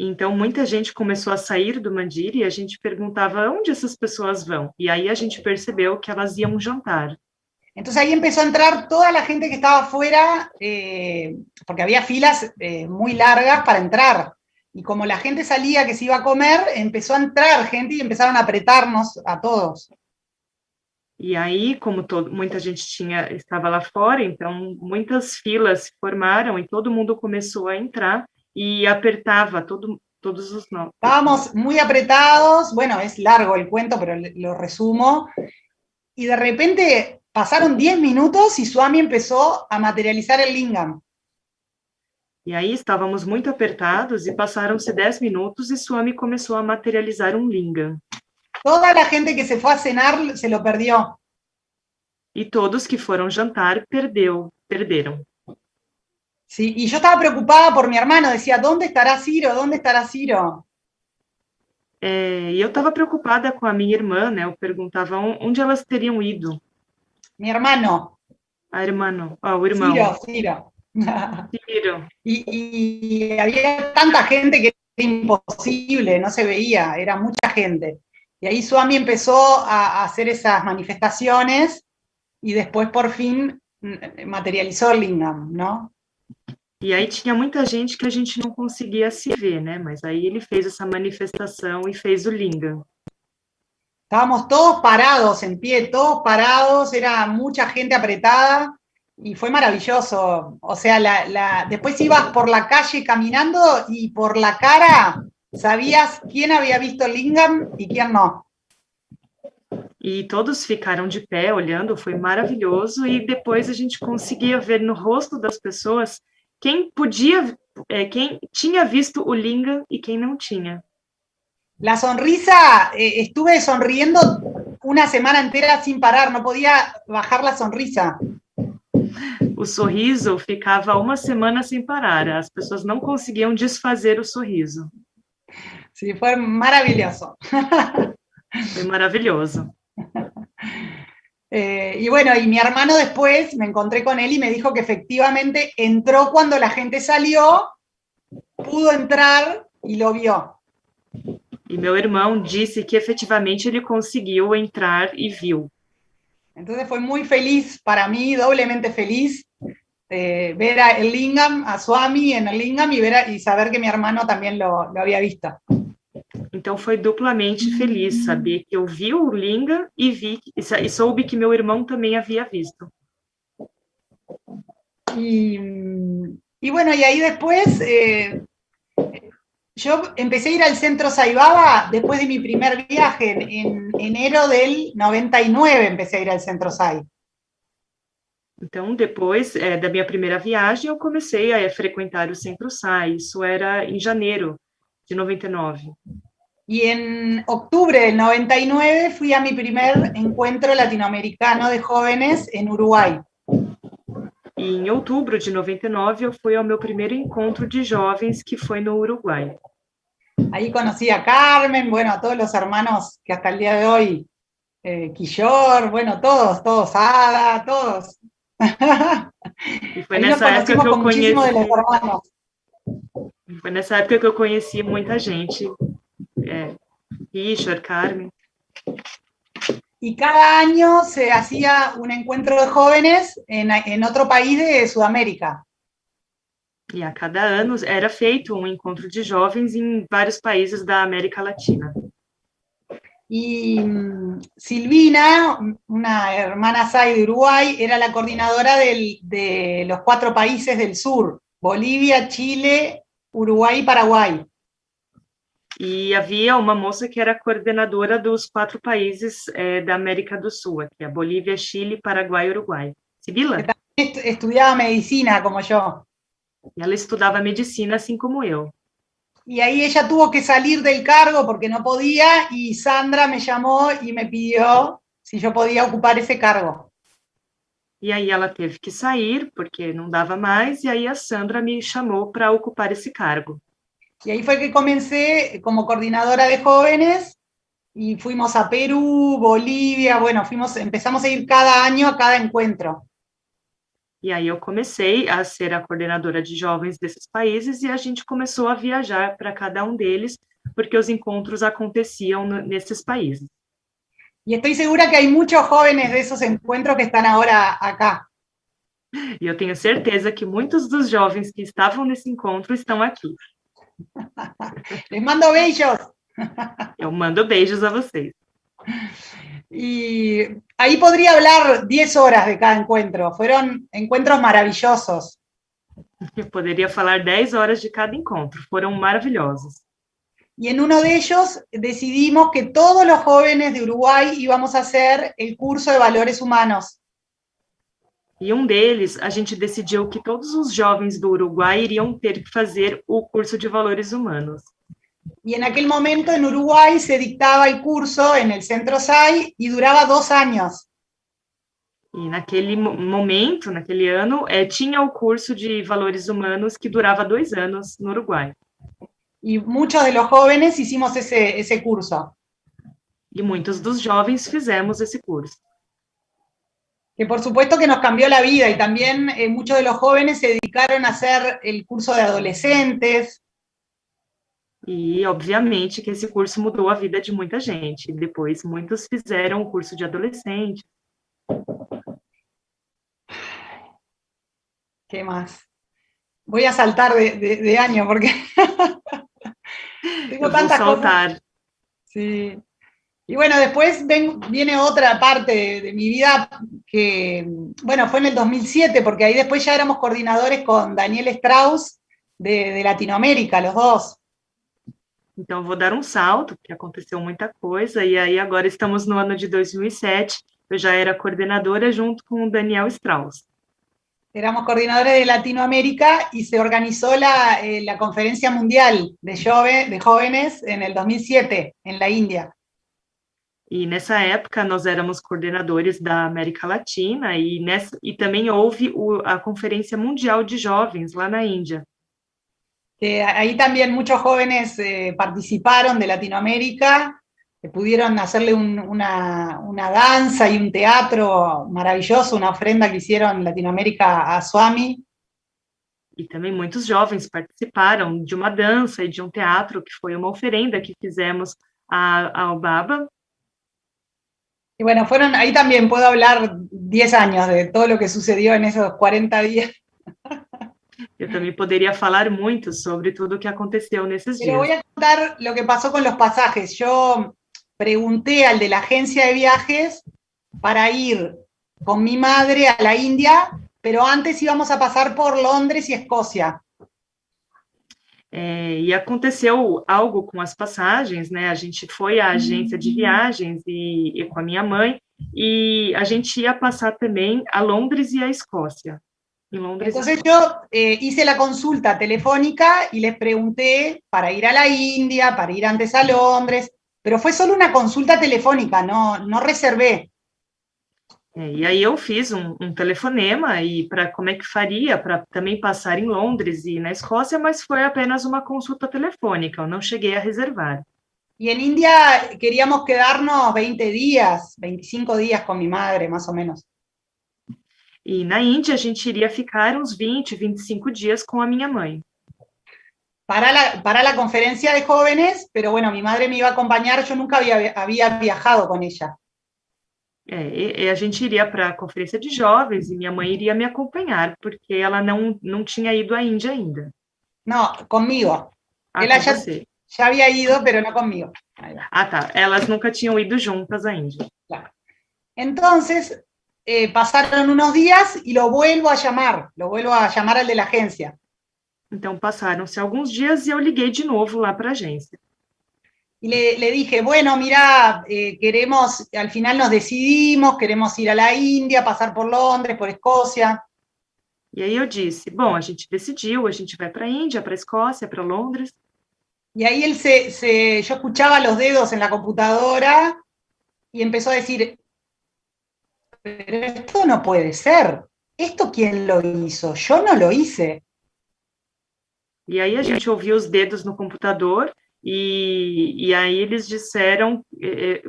Então, muita gente começou a sair do mandir e a gente perguntava onde essas pessoas vão. E aí a gente percebeu que elas iam jantar. Entonces ahí empezó a entrar toda la gente que estaba afuera, porque había filas muy largas para entrar. Y como la gente salía que se iba a comer, empezó a entrar gente y empezaron a apretarnos a todos. E aí, como muita gente estava lá fora, então muitas filas se formaram e todo mundo começou a entrar y apertaba todos los nombres. Estábamos muy apretados, bueno, es largo el cuento, pero lo resumo, y de repente pasaron 10 minutos y Swami empezó a materializar el lingam. E aí estávamos muito apertados e passaram-se 10 minutos e Swami começou a materializar um lingam. Toda la gente que se fue a cenar se lo perdió. E todos que foram jantar perderam. Sí, y yo estaba preocupada por mi hermano, decía, ¿dónde estará Ciro? ¿Dónde estará Ciro? E eu estava preocupada com a minha irmã, né? Eu perguntava onde elas teriam ido. Mi hermano. O irmão. Ciro. Ciro. Y había tanta gente que era imposible, no se veía, era mucha gente. Y ahí Swami empezó a hacer esas manifestaciones y después por fin materializó el lingam, ¿no? E aí tinha muita gente que a gente não conseguia se ver, né? Mas aí ele fez essa manifestação e fez o lingam. Estábamos todos parados, en pie, todos parados, era mucha gente apretada y fue maravilloso. O sea, después ibas por la calle caminando y por la cara sabías quién había visto Lingam y quién no. E todos ficaram de pé olhando, foi maravilhoso, e depois a gente conseguia ver no rosto das pessoas quem quem tinha visto o Lingam e quem não tinha. La sonrisa, estuve sonriendo una semana entera sin parar, no podía bajar la sonrisa. O sorriso ficava uma semana sem parar, as pessoas não conseguiam desfazer o sorriso. Sí, fue maravilloso. Foi maravilhoso. Y bueno, y mi hermano después me encontré con él y me dijo que efectivamente entró cuando la gente salió, pudo entrar y lo vio. E meu irmão disse que efetivamente ele conseguiu entrar e viu. Entonces fue muy feliz para mí, doblemente feliz, ver a el Lingam, a Swami en el Lingam y saber que mi hermano también lo había visto. Então foi duplamente feliz saber que eu vi o Lingam e soube que meu irmão também havia visto. Y bueno, y ahí después yo empecé a ir al centro Sai Baba después de mi primer viaje, en enero del 99 empecé a ir al centro Sai. Então, depois da minha primeira viagem, eu comecei a frequentar o Centro Sai, isso era em janeiro de 99. Y en octubre del 99 fui a mi primer encuentro latinoamericano de jóvenes en Uruguay. E em outubro de 99, eu fui ao meu primeiro encontro de jovens, que foi no Uruguai. Ahí conocí a Carmen, bueno, a todos los hermanos que hasta el día de hoy, Quillor, bueno, todos, Ada, todos. E foi Ahí nos nessa época conocimos que eu con muchísimos de conheci, los hermanos. foi nessa época que eu conheci muita gente, Richard, Carmen. Y cada año se hacía un encuentro de jóvenes en otro país de Sudamérica. E a cada ano era feito um encontro de jovens em vários países da América Latina. Y Silvina, una hermana Sai de Uruguay, era la coordinadora de los 4 países del sur, Bolivia, Chile, Uruguay y Paraguay. E havia uma moça que era coordenadora dos 4 países da América do Sul, aqui, a Bolívia, Chile, Paraguai e Uruguai. Sibila? Estudiaba medicina como yo. E ela estudava medicina, assim como eu. Y ahí ella tuvo que salir del cargo porque no podía, y Sandra me llamó y me pidió si yo podía ocupar ese cargo. E aí ela teve que sair, porque não dava mais, e aí a Sandra me chamou para ocupar esse cargo. Y ahí fue que comencé como coordinadora de jóvenes, y fuimos a Perú, Bolivia, bueno, empezamos a ir cada año a cada encuentro. E aí eu comecei a ser a coordenadora de jovens desses países, e a gente começou a viajar para cada um deles, porque os encontros aconteciam nesses países. Y estoy segura que hay muchos jóvenes de esos encuentros que están ahora acá. E eu tenho certeza que muitos dos jovens que estavam nesse encontro estão aqui. Les mando besos. Eu mando beijos a vocês. Y ahí podría hablar 10 horas de cada encuentro. Fueron encuentros maravillosos. Eu poderia falar 10 horas de cada encontro, foram maravilhosos. Y en uno de ellos decidimos que todos los jóvenes de Uruguay íbamos a hacer el curso de valores humanos. E um deles, a gente decidiu que todos os jovens do Uruguai iriam ter que fazer o curso de valores humanos. Y en aquel momento en Uruguay se dictaba el curso en el Centro Sai y duraba 2 años. E naquele momento, naquele ano, tinha o curso de valores humanos que durava 2 anos no Uruguai. Y muchos de los jóvenes hicimos ese curso. E muitos dos jovens fizemos esse curso. Que por supuesto que nos cambió la vida, y también muchos de los jóvenes se dedicaron a hacer el curso de adolescentes. E, obviamente, que esse curso mudou a vida de muita gente. Depois, muitos fizeram o curso de adolescente. ¿Qué más? Voy a saltar de año porque tengo Eu vou tantas saltar. cosas. Sí. Y bueno, después viene otra parte de mi vida que, bueno, fue en el 2007, porque ahí después ya éramos coordinadores con Daniel Strauss de Latinoamérica, los dos. Então, eu vou dar um salto, porque aconteceu muita coisa, e aí agora estamos no ano de 2007, eu já era coordenadora junto com o Daniel Strauss. Éramos coordinadores de Latinoamérica y se organizó la Conferencia Mundial de Jóvenes en el 2007, en la India. E nessa época nós éramos coordenadores da América Latina, e também houve a Conferência Mundial de Jovens lá na Índia. Ahí también muchos jóvenes participaron de Latinoamérica, pudieron hacerle una danza y un teatro maravilloso, una ofrenda que hicieron Latinoamérica a Swami. E também muitos jovens participaram de uma dança e de um teatro, que foi uma oferenda que fizemos ao Baba. Y bueno, ahí también puedo hablar 10 años de todo lo que sucedió en esos 40 días. Eu também poderia falar muito sobre tudo o que aconteceu nesses dias. Pero voy a contar lo que pasó con los pasajes. Yo pregunté al de la agencia de viajes para ir con mi madre a la India, pero antes íbamos a pasar por Londres y Escocia. E aconteceu algo com as passagens, né? A gente foi à agência de viagens e com a minha mãe, e a gente ia passar também a Londres e a Escócia. Entonces yo hice la consulta telefónica y les pregunté para ir a la India, para ir antes a Londres, pero fue solo una consulta telefónica, no reservé. E aí eu fiz um telefonema e para como é que faria para também passar em Londres e na Escócia, mas foi apenas uma consulta telefônica, eu não cheguei a reservar. Y en India queríamos quedarnos 20 días, 25 días con mi madre, más o menos. E na Índia a gente iria ficar uns 20, 25 dias com a minha mãe. Para la conferencia de jóvenes, pero bueno, mi madre me iba a acompañar, yo nunca había viajado con ella. E a gente iria para a conferência de jovens e minha mãe iria me acompanhar, porque ela não tinha ido à Índia ainda. No, conmigo. Ela ya había ido, pero no conmigo. Ah, tá. Elas nunca tinham ido juntas à Índia. Claro. Entonces, pasaron unos días y lo vuelvo a llamar al de la agencia. Então, passaram-se alguns dias e eu liguei de novo lá para a agência. Y le dije, bueno, mira, al final nos decidimos, queremos ir a la India, pasar por Londres, por Escocia. E aí eu disse, bom, a gente decidiu, a gente vai para a Índia, para a Escócia, para Londres. Y ahí yo escuchaba los dedos en la computadora y empezó a decir, pero esto no puede ser. ¿Esto quién lo hizo? Yo no lo hice. E aí a gente ouviu os dedos no computador e aí eles disseram,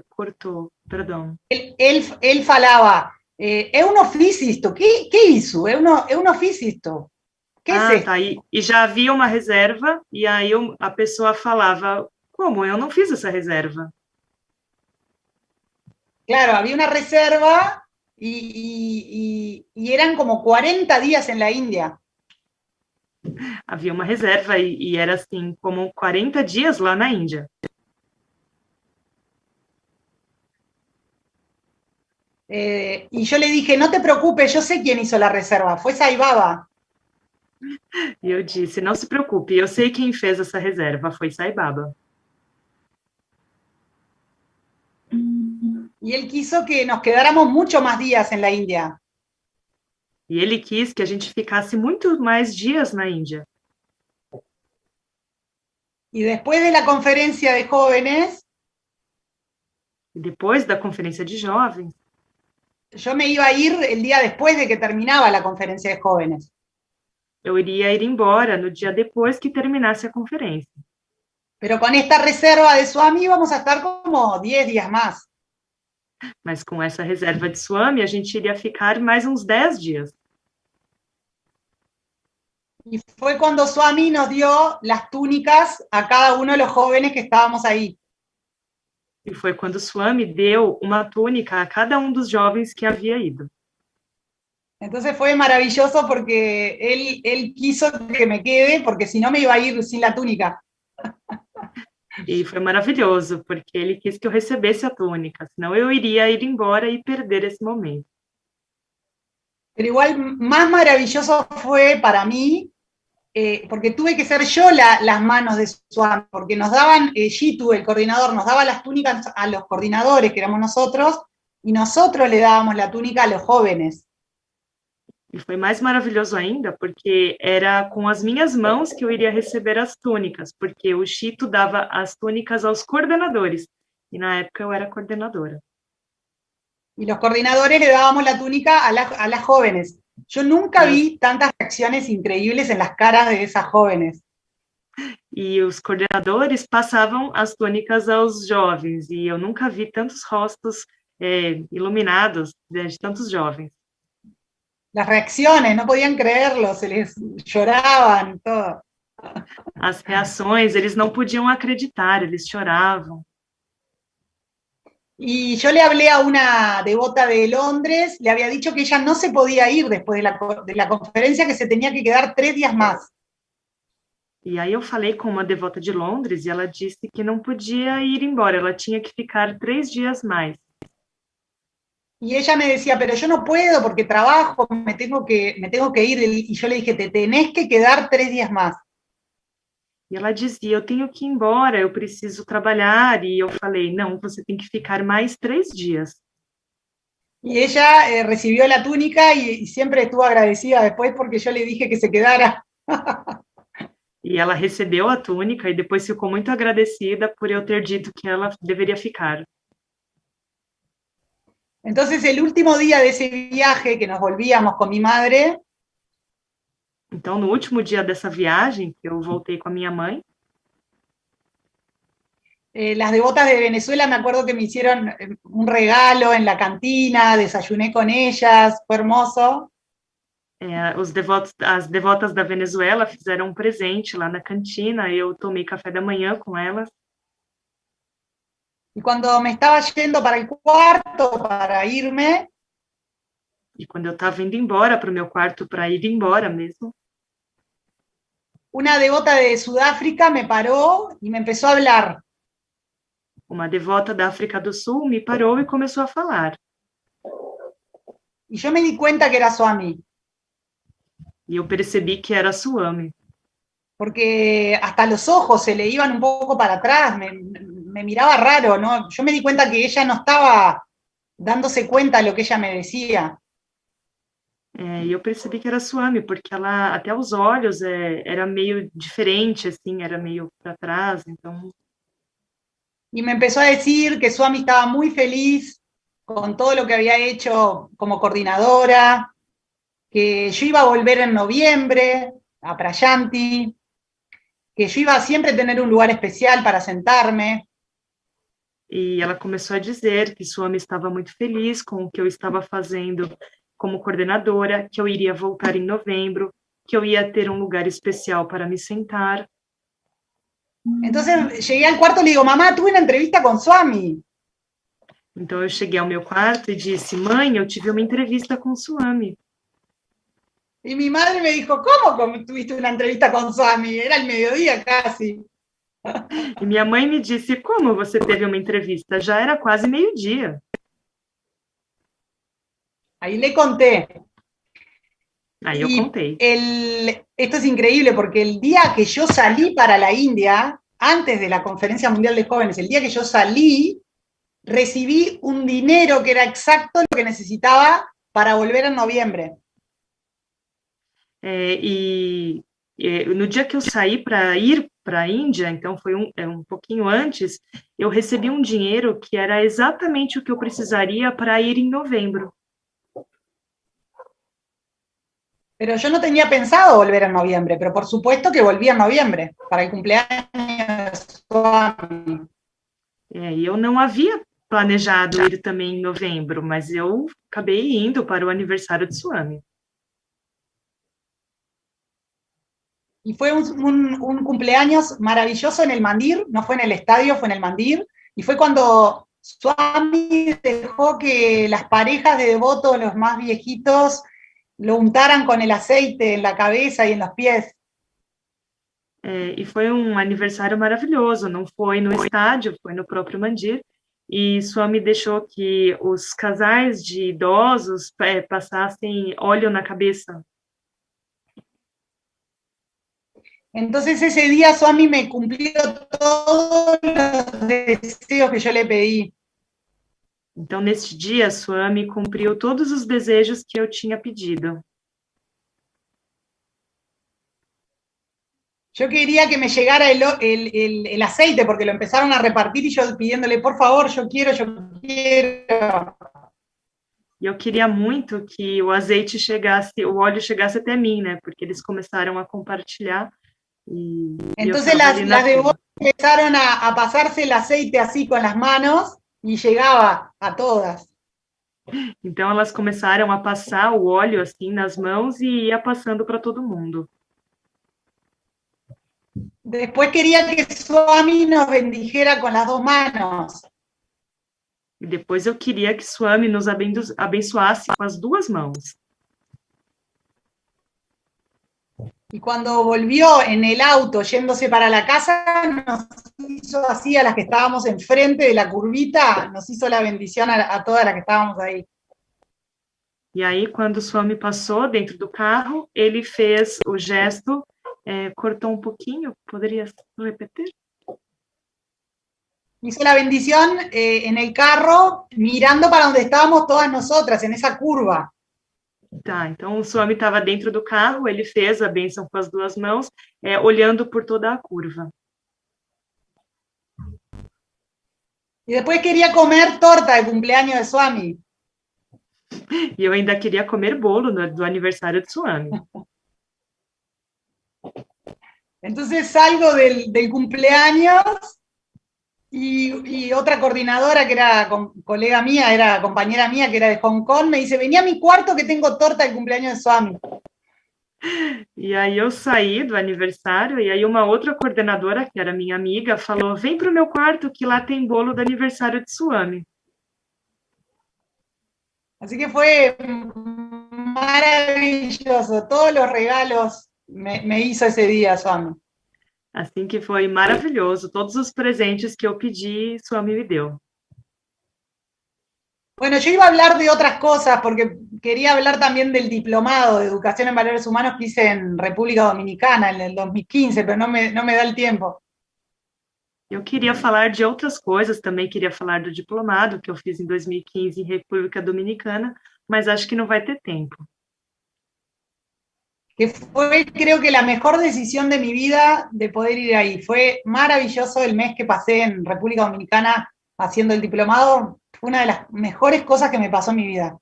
cortou, perdão. Él falava, eu não fiz isto, que isso? Eu não fiz isto. Que é tá, e já havia uma reserva, e aí a pessoa falava, como? Eu não fiz essa reserva. Claro, havia uma reserva e eram como 40 dias em la Índia. Havia uma reserva e era assim, como 40 dias lá na Índia. Y yo le dije, no te preocupes, yo sé quién hizo la reserva, fue Sai Baba. E eu disse, não se preocupe, eu sei quem fez essa reserva, foi Sai Baba. Y él quiso que nos quedáramos mucho más días en la India. E ele quis que a gente ficasse muito mais dias na Índia. Y después de la conferencia de jóvenes, E depois da conferência de jovens, yo me iba a ir el día después de que terminaba la conferencia de jóvenes. eu iria ir embora no dia depois que terminasse a conferência. Pero con esta reserva de Swami vamos a estar como 10 días más. Mas com essa reserva de Swami, a gente iria ficar mais uns 10 dias. Y fue cuando Swami nos dio las túnicas a cada uno de los jóvenes que estábamos ahí. E foi quando Swami deu uma túnica a cada um dos jovens que havia ido. Entonces fue maravilloso porque él quiso que me quede, porque si no me iba a ir sin la túnica. E foi maravilhoso, porque ele quis que eu recebesse a túnica, senão eu iria ir embora e perder esse momento. Pero igual más maravilloso fue para mí porque tuve que ser yo las manos de Swami, porque nos daban, Jitu, el coordinador, nos daba las túnicas a los coordinadores, que éramos nosotros, y nosotros le dábamos la túnica a los jóvenes. E foi mais maravilhoso ainda, porque era com as minhas mãos que eu iria receber as túnicas, porque o Chito dava as túnicas aos coordenadores, e na época eu era coordenadora. Y los coordinadores le dábamos la túnica a las jóvenes. Yo nunca vi tantas reacciones increíbles en las caras de esas jóvenes. E os coordenadores passavam as túnicas aos jovens, e eu nunca vi tantos rostos iluminados de tantos jovens. Las reacciones, no podían creerlo, se les lloraban, todo. As reações, eles não podiam acreditar, eles choravam. Y yo le hablé a una devota de Londres, le había dicho que ella no se podía ir después de la conferencia, que se tenía que quedar 3 días más. E aí eu falei com uma devota de Londres e ela disse que não podia ir embora, ela tinha que ficar 3 dias mais. Y ella me decía, pero yo no puedo porque trabajo, me tengo que ir. Y yo le dije, te tenés que quedar 3 días más. E ela dizia, eu tenho que ir embora, eu preciso trabalhar. E eu falei, não, você tem que ficar mais 3 dias. Y ella recibió la túnica y siempre estuvo agradecida después porque yo le dije que se quedara. E ela recebeu a túnica e depois ficou muito agradecida por eu ter dito que ela deveria ficar. Entonces, el último día de ese viaje que nos volvíamos con mi madre, então, no último dia dessa viagem, que eu voltei com a minha mãe, las devotas de Venezuela me acuerdo que me hicieron un regalo en la cantina, desayuné con ellas, fue hermoso. As devotas da Venezuela fizeram um presente lá na cantina, eu tomei café da manhã com elas. Y cuando me estaba yendo para el cuarto para irme, e quando eu estava indo embora para o meu quarto para ir embora mesmo, una devota de Sudáfrica me paró y me empezó a hablar. Uma devota da África do Sul me parou e começou a falar. Y yo me di cuenta que era Swami. E eu percebi que era Swami. Porque hasta los ojos se le iban un poco para atrás, me miraba raro, ¿no? Yo me di cuenta que ella no estaba dándose cuenta de lo que ella me decía. E eu percebi que era Swami, porque ela, até os olhos, era meio diferente, assim, era meio para trás, então... Y me empezó a decir que Swami estaba muy feliz con todo lo que había hecho como coordinadora, que yo iba a volver en noviembre a Prayanti, que yo iba a siempre tener un lugar especial para sentarme. E ela começou a dizer que Swami estava muito feliz com o que eu estava fazendo como coordenadora, que eu iria voltar em novembro, que eu ia ter um lugar especial para me sentar. Entonces llegué al cuarto y le digo, mamá, tuve una entrevista con Swami. Então eu cheguei ao meu quarto e disse, mãe, eu tive uma entrevista com Swami. Y mi madre me dijo, ¿cómo tuviste una entrevista con Swami? Era el mediodía casi. E minha mãe me disse, como você teve uma entrevista? Já era quase meio-dia. Ahí le conté. Aí eu contei. Esto es increíble porque el día que yo salí para la India, antes de la Conferencia Mundial de Jóvenes, el día que yo salí, recibí un dinero que era exacto lo que necesitaba para volver en noviembre. No dia que eu saí para ir para a Índia, então foi um pouquinho antes, eu recebi um dinheiro que era exatamente o que eu precisaria para ir em novembro. Pero yo no tenía pensado volver en noviembre, pero por supuesto que volví en noviembre, para el cumpleaños de Swami. E eu não havia planejado ir também em novembro, mas eu acabei indo para o aniversário de Swami. Y fue un cumpleaños maravilloso en el mandir, no fue en el estadio, fue en el mandir, y fue cuando Swami dejó que las parejas de devotos, los más viejitos, lo untaran con el aceite en la cabeza y en los pies. E foi um aniversário maravilhoso, não foi no estádio, foi no próprio mandir, e Swami deixou que os casais de idosos passassem óleo na cabeça. Entonces ese día Swami me cumplió todos los deseos que yo le pedí. Então, neste dia, Swami cumpriu todos os desejos que eu tinha pedido. Yo quería que me llegara el aceite, porque lo empezaron a repartir y yo pidiéndole, por favor, yo quiero. E eu queria muito que o azeite chegasse, o óleo chegasse até mim, né? Porque eles começaram a compartilhar. Entonces las devotas empezaron a pasarse el aceite así con las manos y llegaba a todas. Então elas começaram a passar o óleo assim nas mãos e ia passando para todo mundo. Después quería que Swami nos bendijera con las dos manos. E depois eu queria que Swami nos abençoasse com as duas mãos. Y cuando volvió en el auto yéndose para la casa, nos hizo así a las que estábamos enfrente de la curvita, nos hizo la bendición a todas las que estábamos ahí. E aí, quando o Swami passou dentro do carro, ele fez o gesto, cortou um pouquinho, poderia repetir? Hizo la bendición en el carro, mirando para donde estábamos todas nosotras, en esa curva. Tá, então o Swami estava dentro do carro, ele fez a bênção com as duas mãos, olhando por toda a curva. Y después quería comer torta de cumpleaños de Swami. E eu ainda queria comer bolo do aniversário de Swami. Entonces salgo del cumpleaños y otra coordinadora que era colega mía, era compañera mía, que era de Hong Kong, me dice, vení a mi cuarto que tengo torta de cumpleaños de Swami. E aí eu saí do aniversário, e aí uma outra coordenadora, que era minha amiga, falou, vem para o meu quarto que lá tem bolo do aniversário de Swami. Así que fue maravilloso, todos los regalos me hizo ese día Swami. Assim que foi maravilhoso, todos os presentes que eu pedi, Swami me deu. Bueno, yo iba a hablar de otras cosas, porque quería hablar también del diplomado de Educación en Valores Humanos que hice en República Dominicana en el 2015, pero no me da el tiempo. Eu queria falar de outras coisas, também queria falar do diplomado que eu fiz em 2015 em República Dominicana, mas acho que não vai ter tempo. Que fue, creo que la mejor decisión de mi vida de poder ir ahí. Fue maravilloso el mes que pasé en República Dominicana haciendo el diplomado. Fue una de las mejores cosas que me pasó en mi vida.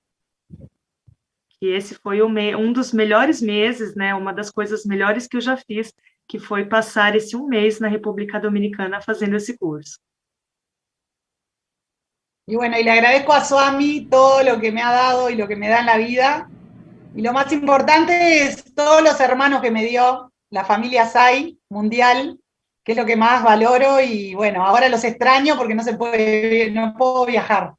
Que esse foi um dos melhores meses, né? Uma das coisas melhores que eu já fiz, que foi passar esse um mês na República Dominicana fazendo esse curso. Y bueno, y le agradezco a Swami todo lo que me ha dado y lo que me da en la vida. Y lo más importante es todos los hermanos que me dio, la familia Sai mundial, que es lo que más valoro, y bueno, ahora los extraño porque no puedo viajar.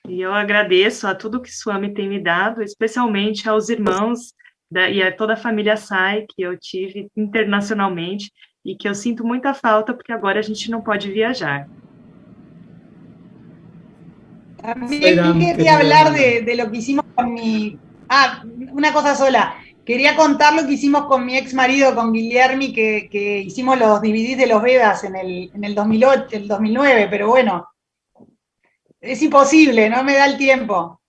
E eu agradeço a tudo que Swami tem me dado, especialmente aos irmãos e a toda a família Sai que eu tive internacionalmente e que eu sinto muita falta porque agora a gente não pode viajar. También quería hablar de lo que hicimos con mi... una cosa sola. Quería contar lo que hicimos con mi ex marido, con Guillermi, que hicimos los DVDs de los Vedas en el 2008, el 2009, pero bueno, es imposible, no me da el tiempo.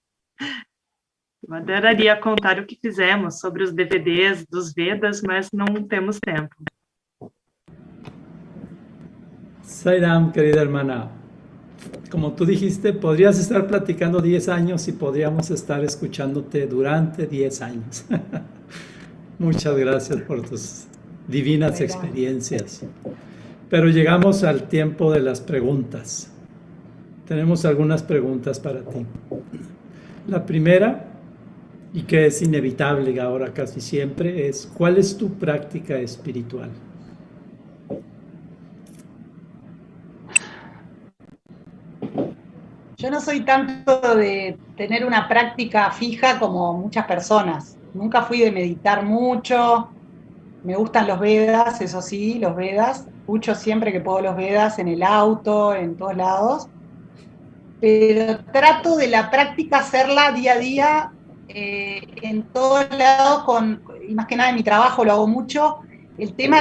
Eu adoraria contar o que fizemos sobre os DVDs dos Vedas, mas não temos tempo. Sairam, querida hermana, como tú dijiste, podrías estar platicando 10 años y podríamos estar escuchándote durante 10 años. Muchas gracias por tus divinas experiencias. Pero llegamos al tiempo de las preguntas. Tenemos algunas preguntas para ti. La primera, y que es inevitable ahora casi siempre, es ¿cuál es tu práctica espiritual? Yo no soy tanto de tener una práctica fija como muchas personas. Nunca fui de meditar mucho. Me gustan los Vedas, eso sí, los Vedas. Escucho siempre que puedo los Vedas en el auto, en todos lados. Pero trato de la práctica hacerla día a día, en todos lados, y más que nada en mi trabajo lo hago mucho, el tema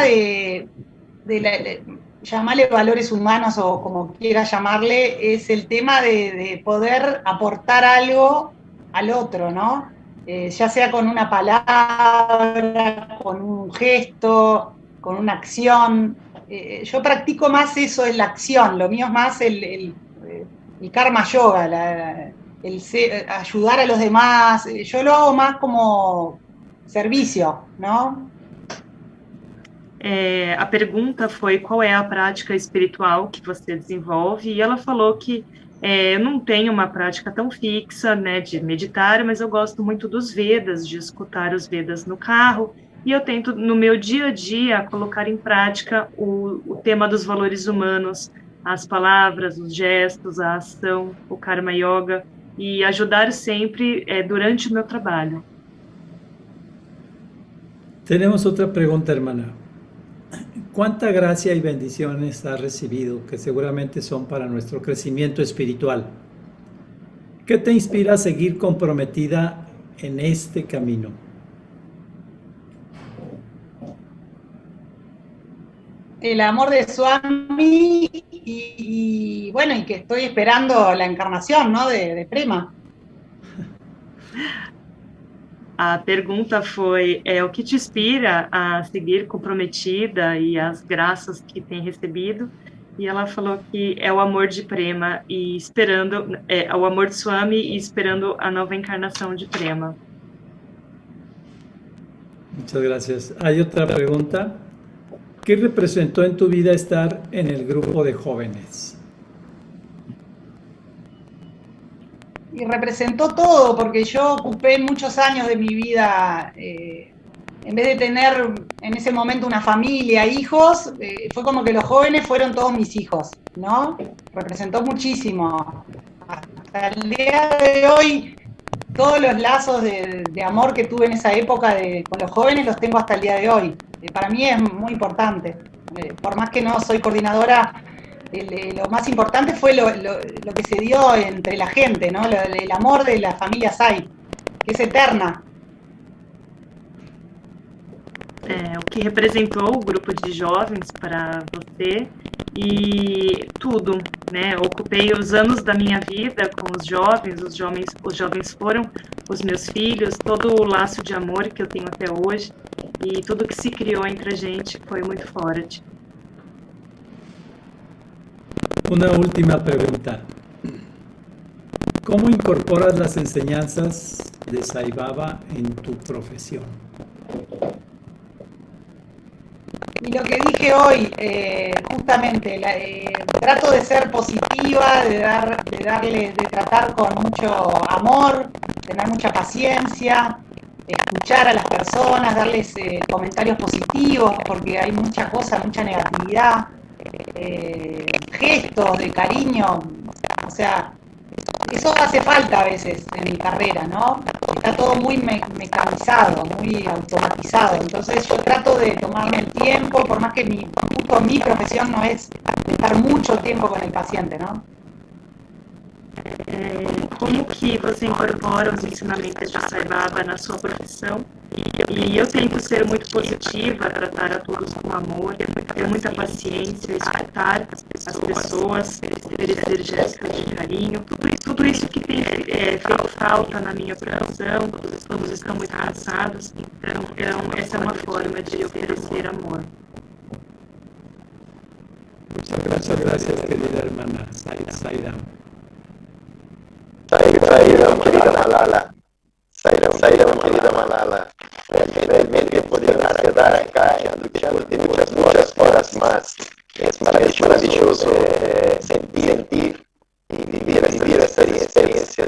llamarle valores humanos o como quiera llamarle, es el tema de poder aportar algo al otro, ¿no? Ya sea con una palabra, con un gesto, con una acción. Yo practico más eso en la acción, lo mío es más el karma yoga, ayudar a los demás. Yo lo hago más como servicio, ¿no? A pergunta foi qual é a prática espiritual que você desenvolve, e ela falou que eu não tenho uma prática tão fixa, né, de meditar, mas eu gosto muito dos Vedas, de escutar os Vedas no carro, e eu tento, no meu dia a dia, colocar em prática o tema dos valores humanos, as palavras, os gestos, a ação, o Karma Yoga, e ajudar sempre durante o meu trabalho. Tenemos otra pregunta, hermana. ¿Cuánta gracia y bendiciones has recibido que seguramente son para nuestro crecimiento espiritual? ¿Qué te inspira a seguir comprometida en este camino? El amor de Swami y bueno, y que estoy esperando la encarnación, ¿no? De Prema. A pergunta foi, o que te inspira a seguir comprometida e as graças que tem recebido? E ela falou que é o amor de Prema e esperando, o amor de Swami e esperando a nova encarnação de Prema. Muchas gracias. Hay otra pregunta. ¿Qué representó en tu vida estar en el grupo de jóvenes? Y representó todo, porque yo ocupé muchos años de mi vida, en vez de tener en ese momento una familia, hijos, fue como que los jóvenes fueron todos mis hijos, ¿no? Representó muchísimo. Hasta el día de hoy, todos los lazos de amor que tuve en esa época con los jóvenes los tengo hasta el día de hoy. Para mí es muy importante. Por más que no soy coordinadora, lo más importante fue lo que se dio entre la gente, ¿no? El amor de la familia Sai, que es eterna. O que representou o grupo de jovens para você e tudo, né? Ocupei os anos da minha vida com os jovens foram os meus filhos, todo o laço de amor que eu tenho até hoje e tudo que se criou entre a gente foi muito forte. Una última pregunta. ¿Cómo incorporas las enseñanzas de Sai Baba en tu profesión? Y lo que dije hoy, justamente, trato de ser positiva, de tratar con mucho amor, tener mucha paciencia, escuchar a las personas, darles comentarios positivos, porque hay mucha cosa, mucha negatividad, gestos de cariño, o sea, eso hace falta a veces en mi carrera, ¿no? Está todo muy mecanizado, muy automatizado, entonces yo trato de tomarme el tiempo, por más que justo mi profesión no es estar mucho tiempo con el paciente, ¿no? Como que você incorpora os ensinamentos de Sai Baba na sua profissão? E eu tento ser muito positiva, tratar a todos com amor, ter muita paciência, escutar as pessoas, oferecer gestos de carinho, tudo isso que tem feito falta na minha profissão, todos estão muito cansados, então essa é uma forma de oferecer amor. Muchas gracias, querida hermana Sairam. Sairam, querida Malala. Sairam, querida Malala. Realmente poder quedar acá durante muchas horas más. Es maravilloso sentir y vivir esta experiencia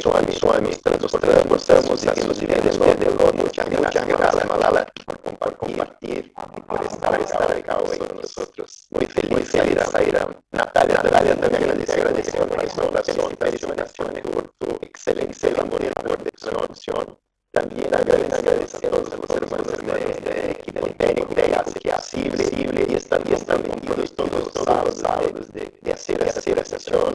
con Swami. Transportamos y que nos vivimos de lo. Muchas gracias, Malala, por compartir y por estar acá hoy con nosotros. Muy feliz, Sairam. Natalia también agradece por la felicitación por tu excelente labor de promoción. También agradece a todos los hermanos de equipo técnico que hace posible y están vendidos todos los sábados de hacer esta sesión,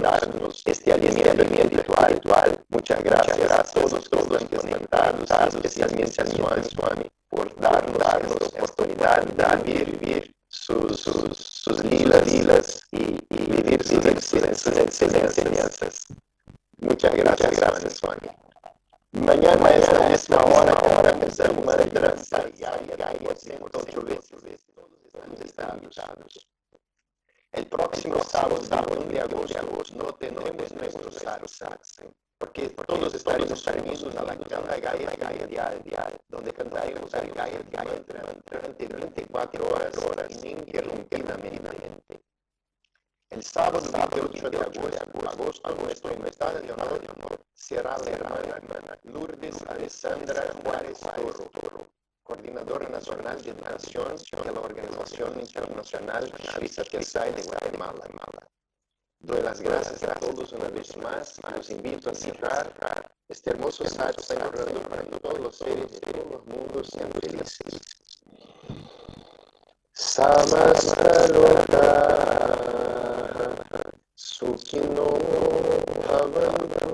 darnos este alineamiento espiritual. Muchas gracias a todos los conectados, especialmente a Swami, por darnos esta oportunidad de vivir sus lilas y vivir sus enseñanzas. Muchas gracias, Swami. Mañana a esta misma hora comenzamos una danza y hay 8 veces. Todos están invitados. El próximo sábado, 1 de agosto, no tenemos nuestro sax, porque todos estaremos reunidos a la Canta Gayatri Mundial, donde cantaremos el Gayatri Mantra durante 24 horas ininterrumpidamente. El sábado 28 de agosto, nuestro invitado de honor será la hermana Lourdes Alessandra Juárez Toro, coordinadora nacional de educación de la Organización Internacional Sri Satya Sai de Guatemala. Doy las gracias a todos una vez más y los invito a cerrar este hermoso satsang orando para que todos los seres de todos los mundos sean felices. Samastaloka Sukhino Bhavantu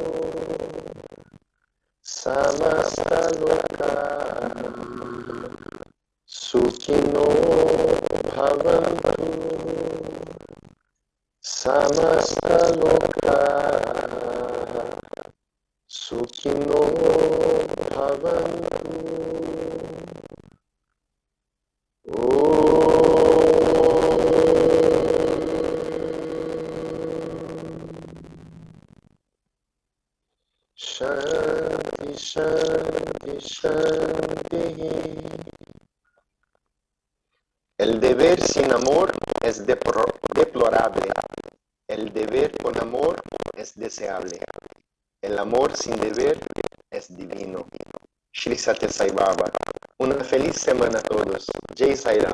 Samastaloka Sukhino Bhavantu Samastaloka Sukhino Bhavantu. Shanti, Shanti, Shanti. El deber sin amor es deplorable. El deber con amor es deseable. El amor sin deber es divino. Shri Satya Sai Baba. Una feliz semana a todos. Jai Sai Ram.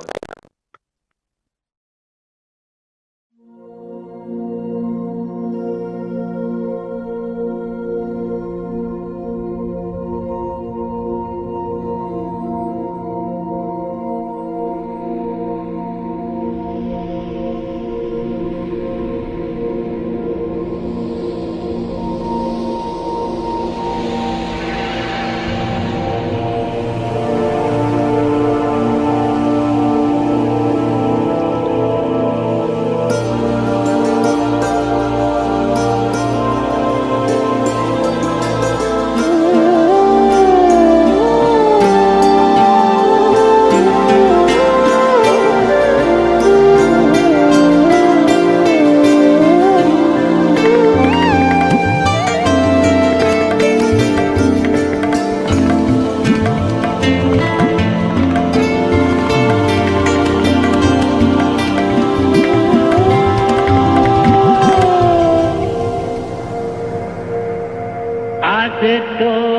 Satya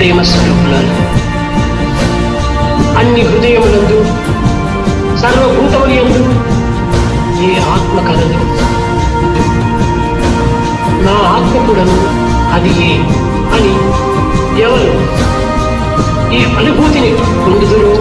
ప్రేమ స్వరూపులను అన్ని హృదయములందు సర్వభూతములందు ఏ ఆత్మ కలదు నా ఆత్మకుడను అది ఏ అని ఎవరు ఈ అనుభూతిని పొందుదురు?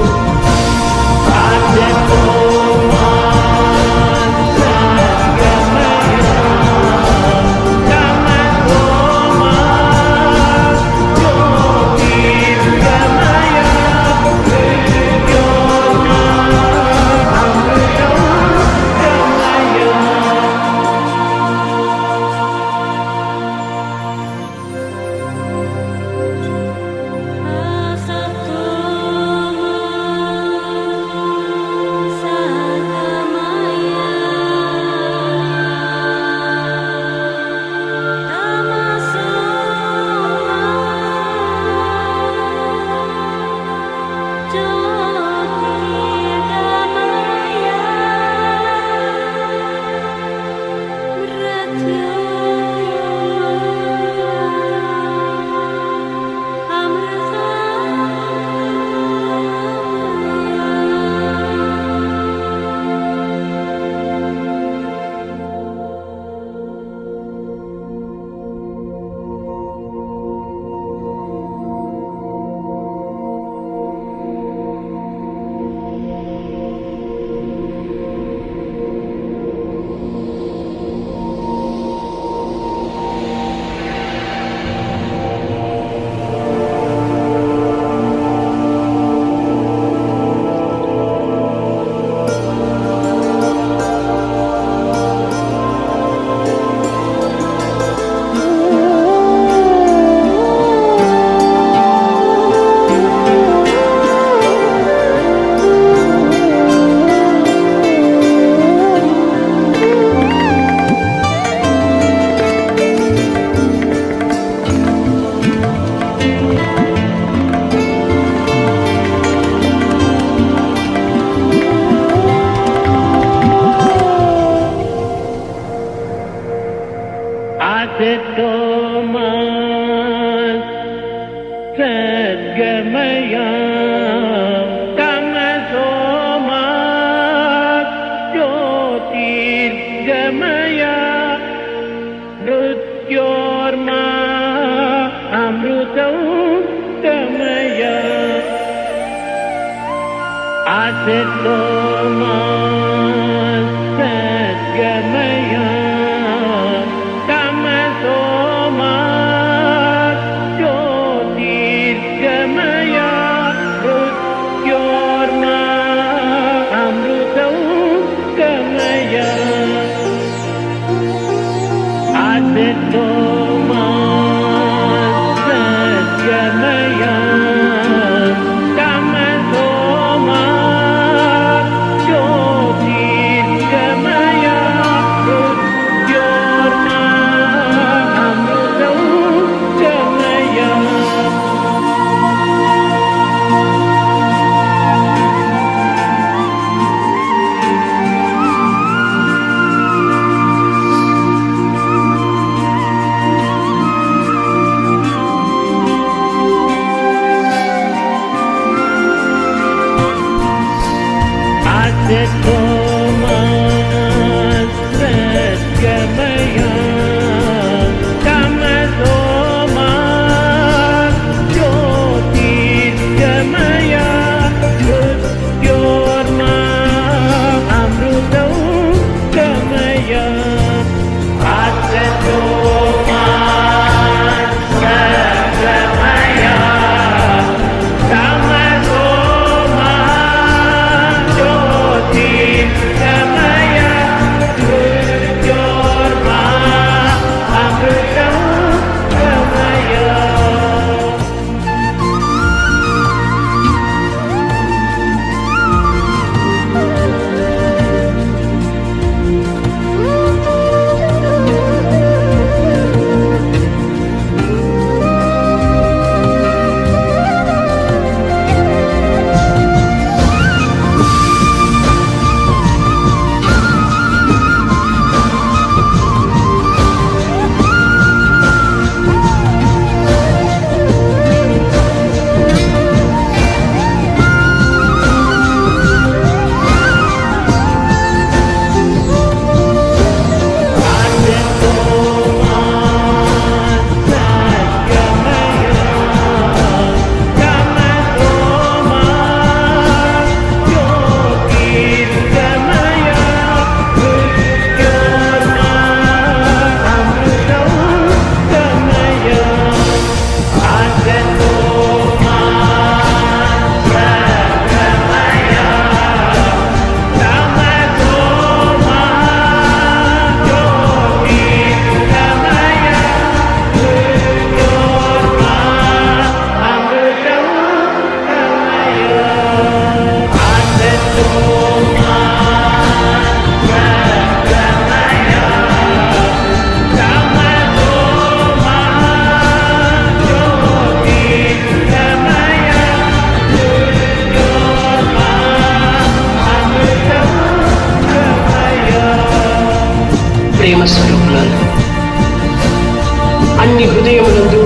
అన్ని హృదయములందు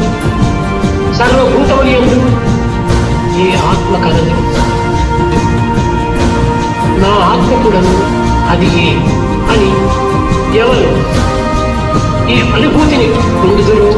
సర్వభూతములందు ఏ ఆత్మ కలదు నా ఆత్మ కూడాను అది ఏ అని ఎవరు ఈ అనుభూతిని పొందుదురు?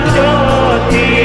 Jyoti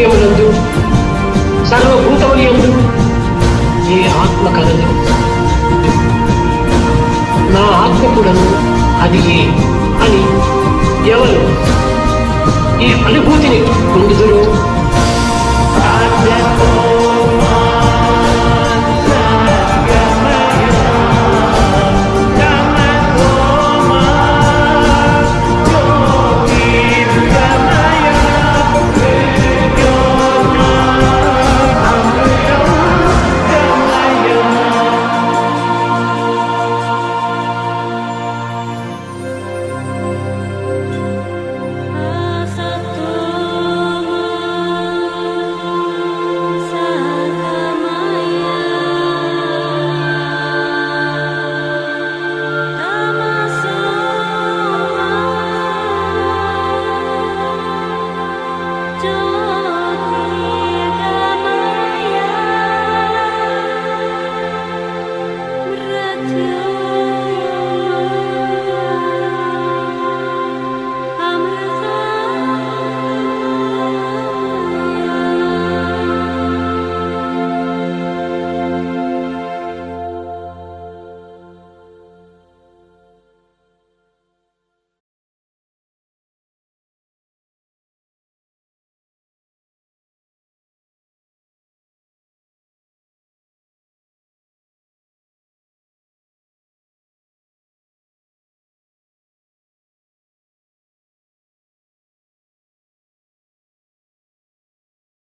ఇంద్రియములందు సర్వభూతములందు ఏ ఆత్మ కలదు నా ఆత్మ కూడాను అది ఏ అని ఎవరు ఈ అనుభూతిని పొందుదురో